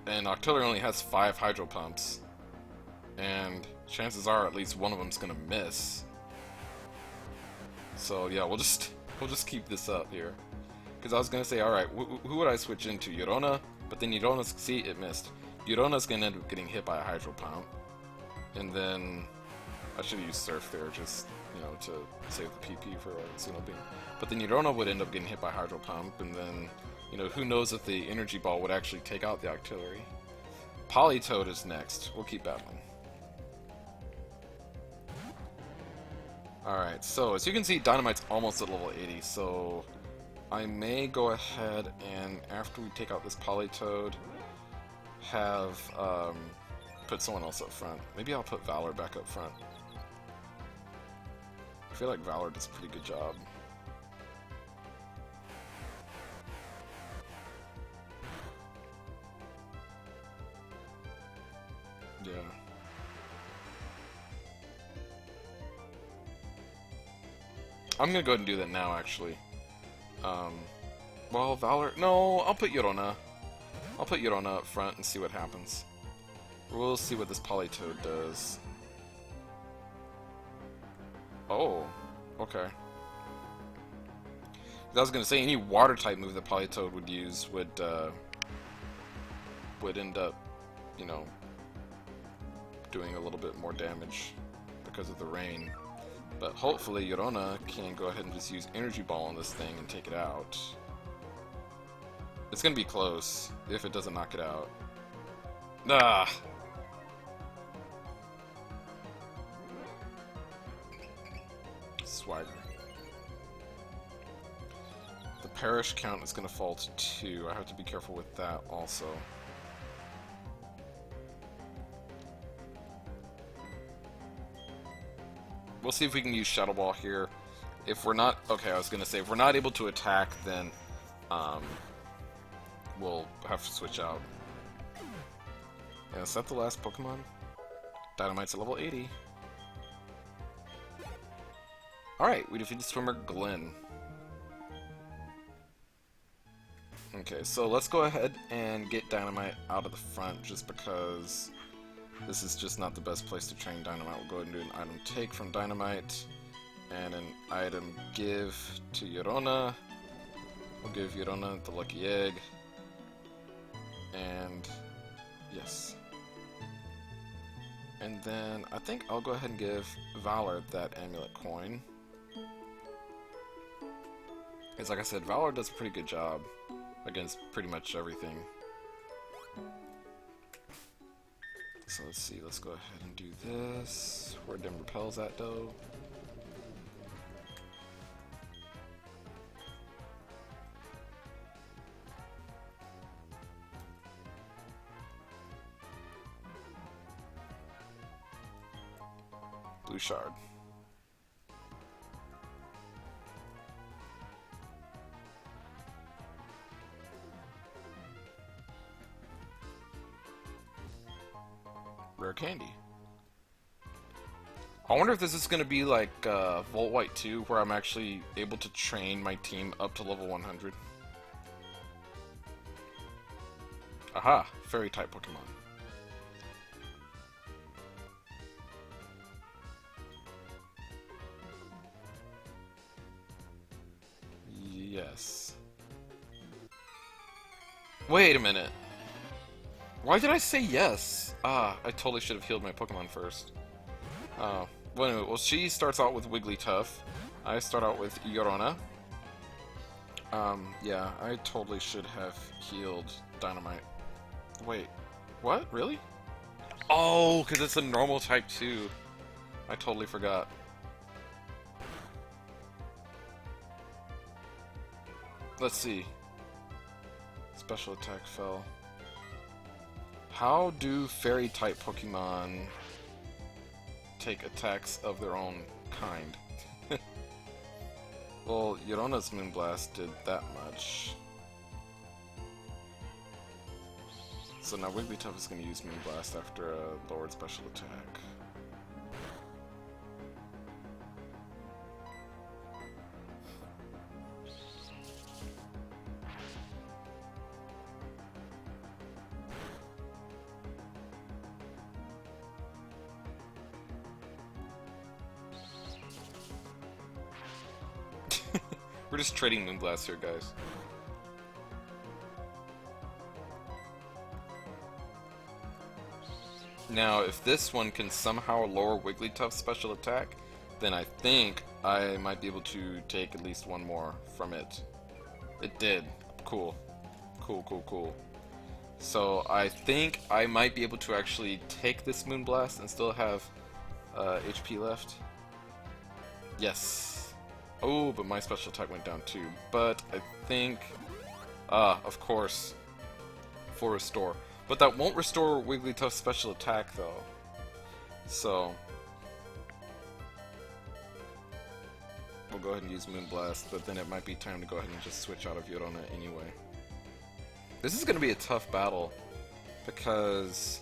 And Octillery only has 5 Hydro Pumps, and chances are at least one of them's gonna miss. So yeah, we'll just keep this up here, because I was gonna say, all right, who would I switch into? Yorona, but then Yorona's, see, it missed. Yorona's gonna end up getting hit by a Hydro Pump, and then I should have used Surf there, just you know, to save the PP for a Signal Beam. But then Yorona would end up getting hit by Hydro Pump, and then you know, who knows if the Energy Ball would actually take out the Octillery. Politoed is next. We'll keep battling. Alright, so as you can see, Dynamite's almost at level 80, so I may go ahead and, after we take out this Politoed, have put someone else up front. Maybe I'll put Valor back up front. I feel like Valor does a pretty good job. Yeah. I'm gonna go ahead and do that now, actually. Well, Valor... No, I'll put Yorona. I'll put Yorona up front and see what happens. We'll see what this Politoed does. Oh, okay. I was gonna say, any Water-type move that Politoed would use would end up, you know, doing a little bit more damage because of the rain. But hopefully Yorona can go ahead and just use Energy Ball on this thing and take it out. It's gonna be close if it doesn't knock it out. Ah! Swagger. The Perish count is gonna fall to 2. I have to be careful with that also. We'll see if we can use Shadow Ball here. If we're not... Okay, I was going to say, if we're not able to attack, then we'll have to switch out. And is that the last Pokemon? Dynamite's at level 80. Alright, we defeated swimmer Glenn. Okay, so let's go ahead and get Dynamite out of the front, just because This is just not the best place to train Dynamite. We'll go ahead and do an item take from Dynamite, and an item give to Yorona. We'll give Yorona the lucky egg, and yes. And then I think I'll go ahead and give Valor that amulet coin. Because like I said, Valor does a pretty good job against pretty much everything. So let's see, let's go ahead and do this. Where Dim Repel's at though. Blue Shard. Rare candy. I wonder if this is going to be like Volt White 2, where I'm actually able to train my team up to level 100. Aha! Fairy type Pokemon. Yes. Wait a minute. Why did I say yes? Ah, I totally should have healed my Pokemon first. Well, anyway, well, she starts out with Wigglytuff. I start out with Yorona. Yeah, I totally should have healed Dynamite. Wait, what? Really? Oh, because it's a normal type too. I totally forgot. Let's see. Special attack fell. How do fairy type Pokemon take attacks of their own kind? Well, Yorona's Moonblast did that much. So now Wigglytuff is going to use Moonblast after a lowered special attack. We're just trading Moonblast here, guys. Now, if this one can somehow lower Wigglytuff's special attack, then I think I might be able to take at least one more from it. It did. Cool. Cool, cool, cool. So I think I might be able to actually take this Moonblast and still have HP left. Yes. Oh, but my special attack went down too. But I think... of course. For restore. But that won't restore Wigglytuff's special attack, though. So... we'll go ahead and use Moonblast, but then it might be time to go ahead and just switch out of Yorona anyway. This is going to be a tough battle, because...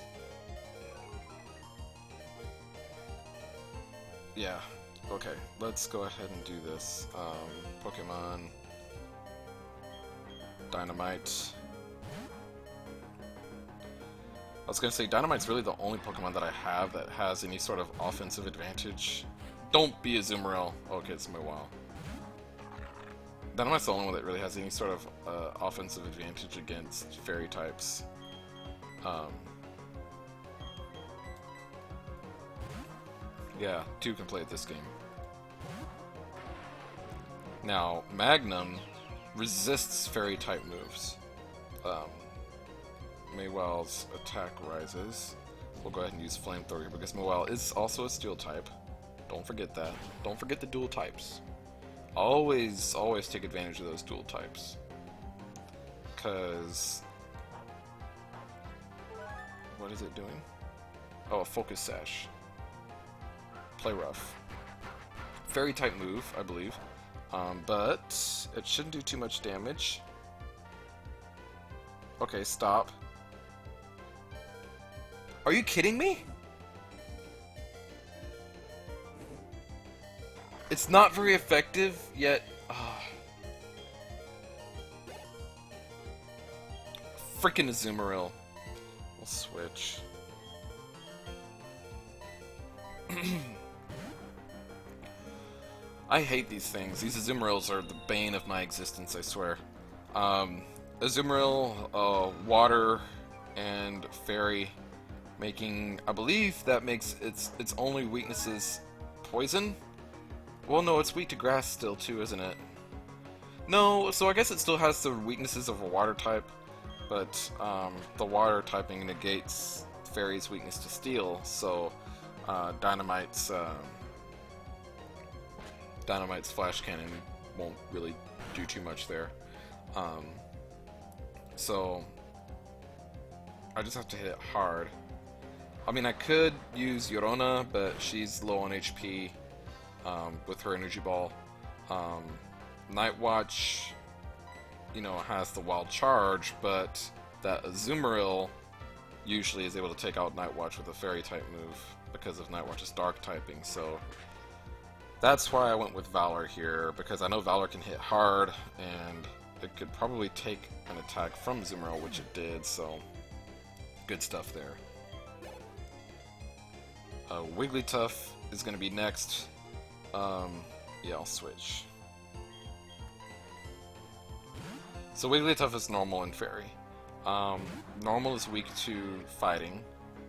yeah. Okay, let's go ahead and do this. Pokemon... Dynamite... I was gonna say, Dynamite's really the only Pokemon that I have that has any sort of offensive advantage. Don't be a Zoomerel. Okay, it's my WoW. Dynamite's the only one that really has any sort of offensive advantage against fairy types. Yeah, 2 can play at this game. Now, Magnum resists fairy type moves. Maywell's attack rises. We'll go ahead and use Flamethrower because Maywell is also a steel type. Don't forget that. Don't forget the dual types. Always take advantage of those dual types. Because... what is it doing? Oh, a Focus Sash. Play rough. Fairy type move, I believe. But it shouldn't do too much damage. Okay, stop. Are you kidding me? It's not very effective, yet... Freaking Azumarill. We'll switch. I hate these things. These Azumarils are the bane of my existence, I swear. Azumarill, water, and fairy, making, I believe that makes its only weaknesses poison? Well, no, it's weak to grass still too, isn't it? No, so I guess it still has the weaknesses of a water type, but the water typing negates fairy's weakness to steel, so Dynamite's flash cannon won't really do too much there. So I just have to hit it hard. I mean, I could use Yorona, but she's low on HP with her energy ball. Nightwatch, you know, has the wild charge, but that Azumarill usually is able to take out Nightwatch with a fairy type move because of Nightwatch's dark typing, so that's why I went with Valor here, because I know Valor can hit hard, and it could probably take an attack from Azumarill, which it did, so good stuff there. Wigglytuff is going to be next. Yeah, I'll switch. So Wigglytuff is normal and fairy. Normal is weak to fighting,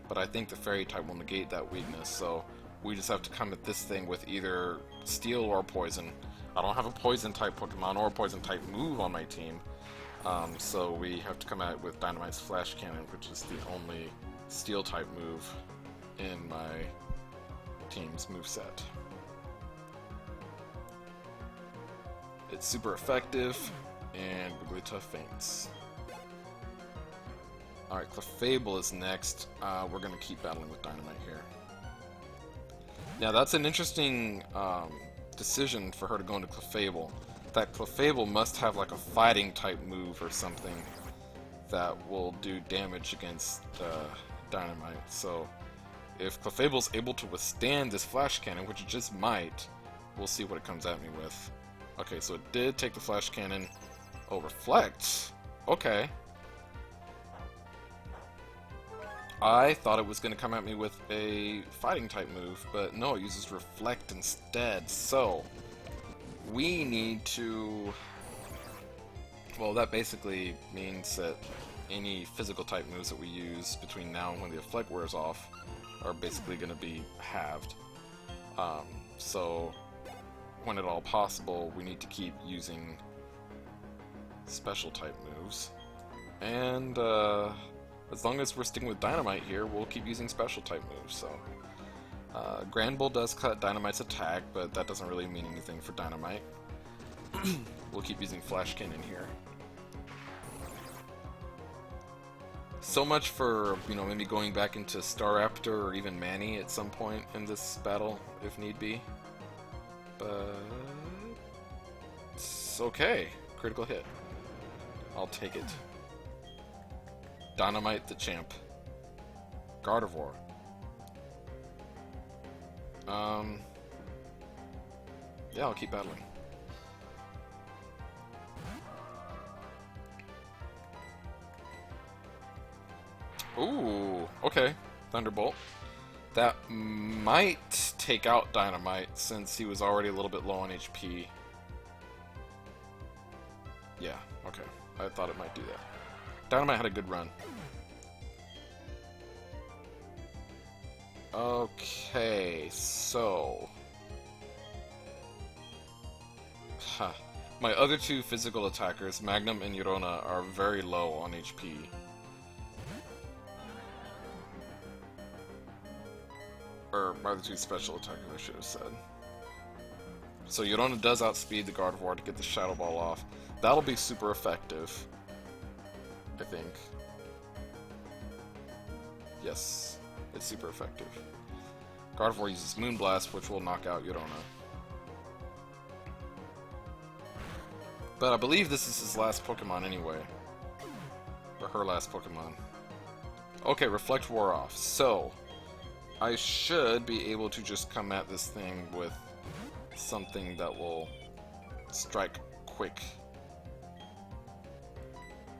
but I think the fairy type will negate that weakness, so we just have to come at this thing with either steel or poison. I don't have a poison type Pokemon or a poison type move on my team, so we have to come at it with Dynamite's Flash Cannon, which is the only steel type move in my team's moveset. It's super effective, and Wigglytuff faints. Alright, Clefable is next. We're going to keep battling with Dynamite here. Now that's an interesting decision for her to go into Clefable. That Clefable must have like a fighting type move or something that will do damage against Dynamite. So if Clefable's able to withstand this Flash Cannon, which it just might, we'll see what it comes at me with. Okay, so it did take the Flash Cannon. Oh, Reflect. Okay. I thought it was going to come at me with a fighting type move, but no, it uses Reflect instead. So we need to... Well, that basically means that any physical type moves that we use between now and when the Reflect wears off are basically going to be halved. So when at all possible, we need to keep using special type moves. And as long as we're sticking with Dynamite here, we'll keep using special type moves. So Grand Bull does cut Dynamite's attack, but that doesn't really mean anything for Dynamite. We'll keep using Flash Cannon here. So much for, you know, maybe going back into Staraptor or even Manny at some point in this battle, if need be. But it's okay. Critical hit. I'll take it. Dynamite the champ. Gardevoir. Yeah, I'll keep battling. Ooh, okay. Thunderbolt. That might take out Dynamite since he was already a little bit low on HP. Yeah, okay. I thought it might do that. Dynamite had a good run. Okay, so... My other two physical attackers, Magnum and Yorona, are very low on HP. Or my other two special attackers, I should have said. So Yorona does outspeed the Gardevoir to get the Shadow Ball off. That'll be super effective, I think. Yes, it's super effective. Gardevoir uses Moonblast, which will knock out Yorona. But I believe this is his last Pokemon anyway. Or her last Pokemon. Okay, Reflect wore off. So, I should be able to just come at this thing with something that will strike quick.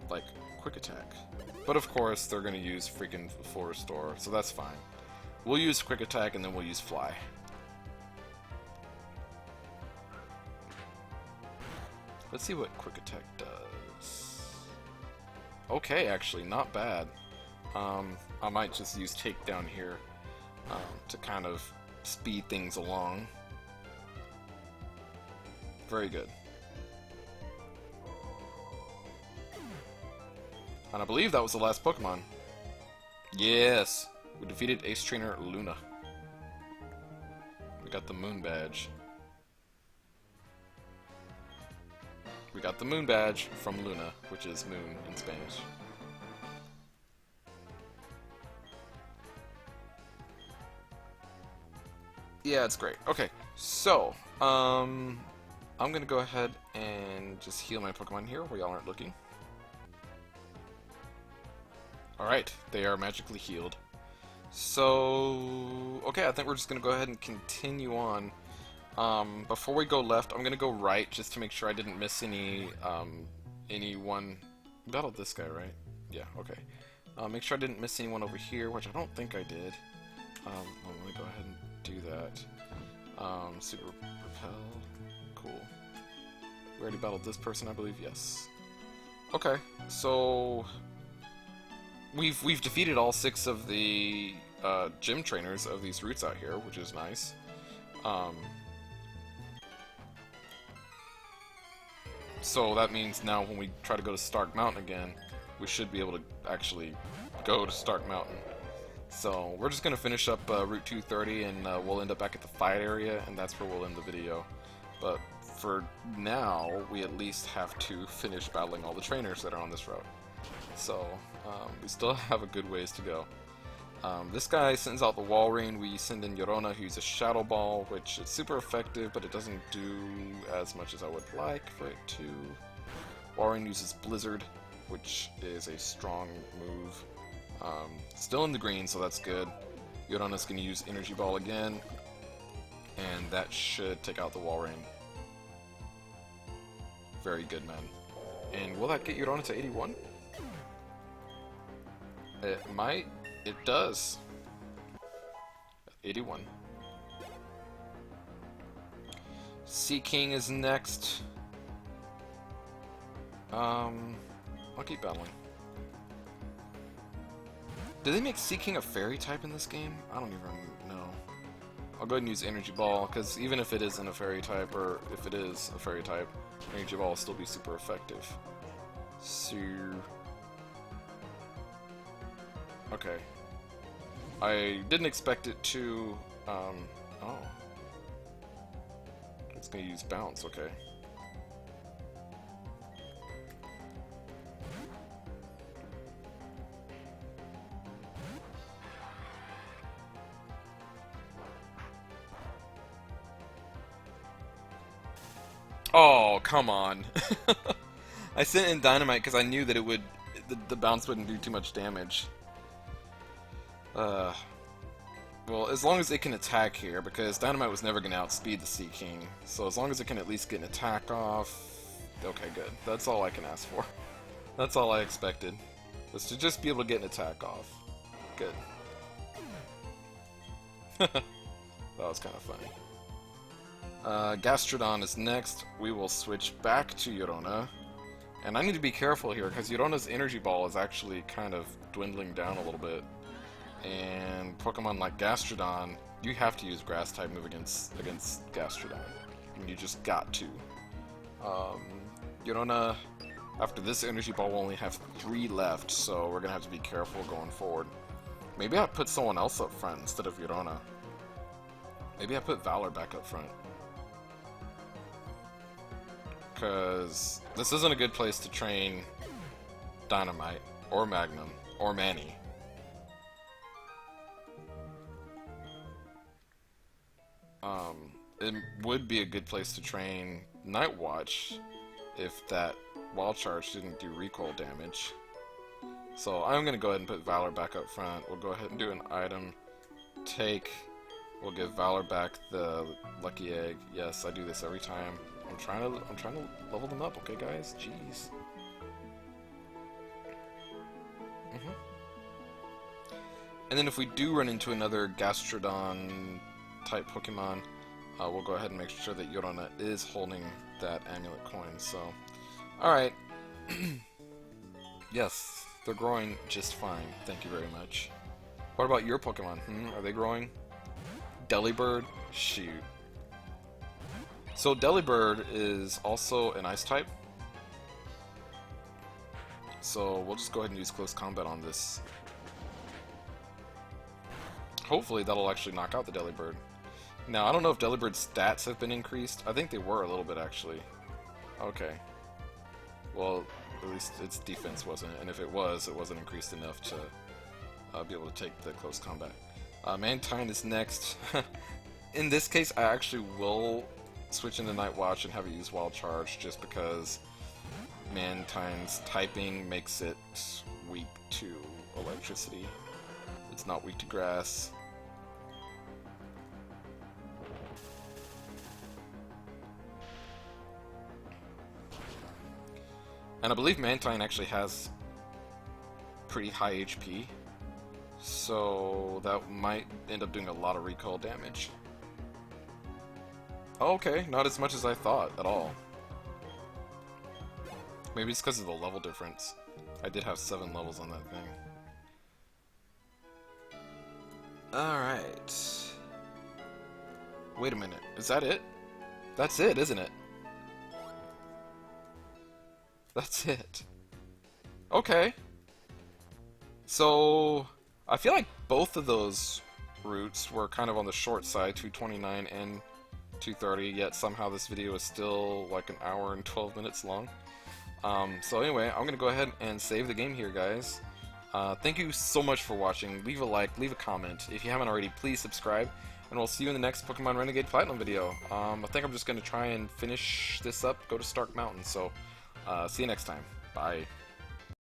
Like, quick attack. But of course, they're going to use freaking Full Restore, so that's fine. We'll use quick attack and then we'll use fly. Let's see what quick attack does. Okay, actually, not bad. I might just use takedown here to kind of speed things along. Very good. And I believe that was the last Pokemon. Yes! We defeated Ace Trainer Luna. We got the Moon Badge. We got the Moon Badge from Luna, which is moon in Spanish. Yeah, it's great. Okay, so, I'm gonna go ahead and just heal my Pokemon here where y'all aren't looking. Alright, they are magically healed. So, okay, I think we're just gonna go ahead and continue on. Before we go left, I'm gonna go right just to make sure I didn't miss anyone. I battled this guy, right? Yeah, okay. Make sure I didn't miss anyone over here, which I don't think I did. Let me go ahead and do that. Super Repel. Cool. We already battled this person, I believe, yes. Okay, so we've defeated all 6 of the gym trainers of these routes out here, which is nice. So that means now when we try to go to Stark Mountain again, we should be able to actually go to Stark Mountain. So we're just going to finish up Route 230 and we'll end up back at the fight area, and that's where we'll end the video. But for now, we at least have to finish battling all the trainers that are on this route. So we still have a good ways to go. This guy sends out the Walrein. We send in Yorona, who uses Shadow Ball, which is super effective, but it doesn't do as much as I would like for it to. Walrein uses Blizzard, which is a strong move. Still in the green, so that's good. Yorona's going to use Energy Ball again, and that should take out the Walrein. Very good, man. And will that get Yorona to 81? It might. It does. 81. Sea King is next. I'll keep battling. Did they make Sea King a fairy type in this game? I don't even know. I'll go ahead and use Energy Ball, because even if it isn't a fairy type, or if it is a fairy type, Energy Ball will still be super effective. So... okay. I didn't expect it to, oh. It's gonna use Bounce, okay. Oh, come on. I sent in Dynamite because I knew that it would, the bounce wouldn't do too much damage. Well, as long as it can attack here, because Dynamite was never going to outspeed the Sea King, so as long as it can at least get an attack off, okay, good. That's all I can ask for. That's all I expected, was to just be able to get an attack off. Good. That was kind of funny. Gastrodon is next. We will switch back to Yorona. And I need to be careful here, because Yorona's Energy Ball is actually kind of dwindling down a little bit. And Pokemon like Gastrodon, you have to use Grass type move against Gastrodon. I mean, you just got to. Yorona, after this Energy Ball, will only have 3 left, so we're gonna have to be careful going forward. Maybe I put someone else up front instead of Yorona. Maybe I put Valor back up front. Because this isn't a good place to train Dynamite, or Magnum, or Manny. It would be a good place to train Night Watch if that Wall Charge didn't do recoil damage. So I'm going to go ahead and put Valor back up front. We'll go ahead and do an item take. We'll give Valor back the Lucky Egg. Yes, I do this every time. I'm trying to level them up, okay guys? Jeez. And then if we do run into another Gastrodon type Pokemon, we'll go ahead and make sure that Yorona is holding that amulet coin. So, alright. Yes, they're growing just fine. Thank you very much. What about your Pokemon? Are they growing? Delibird? Shoot. So Delibird is also an Ice type. So we'll just go ahead and use Close Combat on this. Hopefully that'll actually knock out the Delibird. Now, I don't know if Delibird's stats have been increased. I think they were a little bit, actually. Okay. Well, at least its defense wasn't, and if it wasn't increased enough to be able to take the Close Combat. Mantine is next. In this case, I actually will switch into Night Watch and have it use Wild Charge, just because Mantine's typing makes it weak to electricity. It's not weak to grass. And I believe Mantine actually has pretty high HP, so that might end up doing a lot of recoil damage. Okay, not as much as I thought at all. Maybe it's because of the level difference. I did have 7 levels on that thing. Alright. Wait a minute, is that it? That's it, isn't it? That's it. Okay. So, I feel like both of those routes were kind of on the short side, 229 and 230, yet somehow this video is still like an hour and 12 minutes long. So anyway, I'm gonna go ahead and save the game here, guys. Thank you so much for watching. Leave a like, leave a comment. If you haven't already, please subscribe, and we'll see you in the next Pokemon Renegade Platinum video. I think I'm just gonna try and finish this up, go to Stark Mountain, so see you next time. Bye.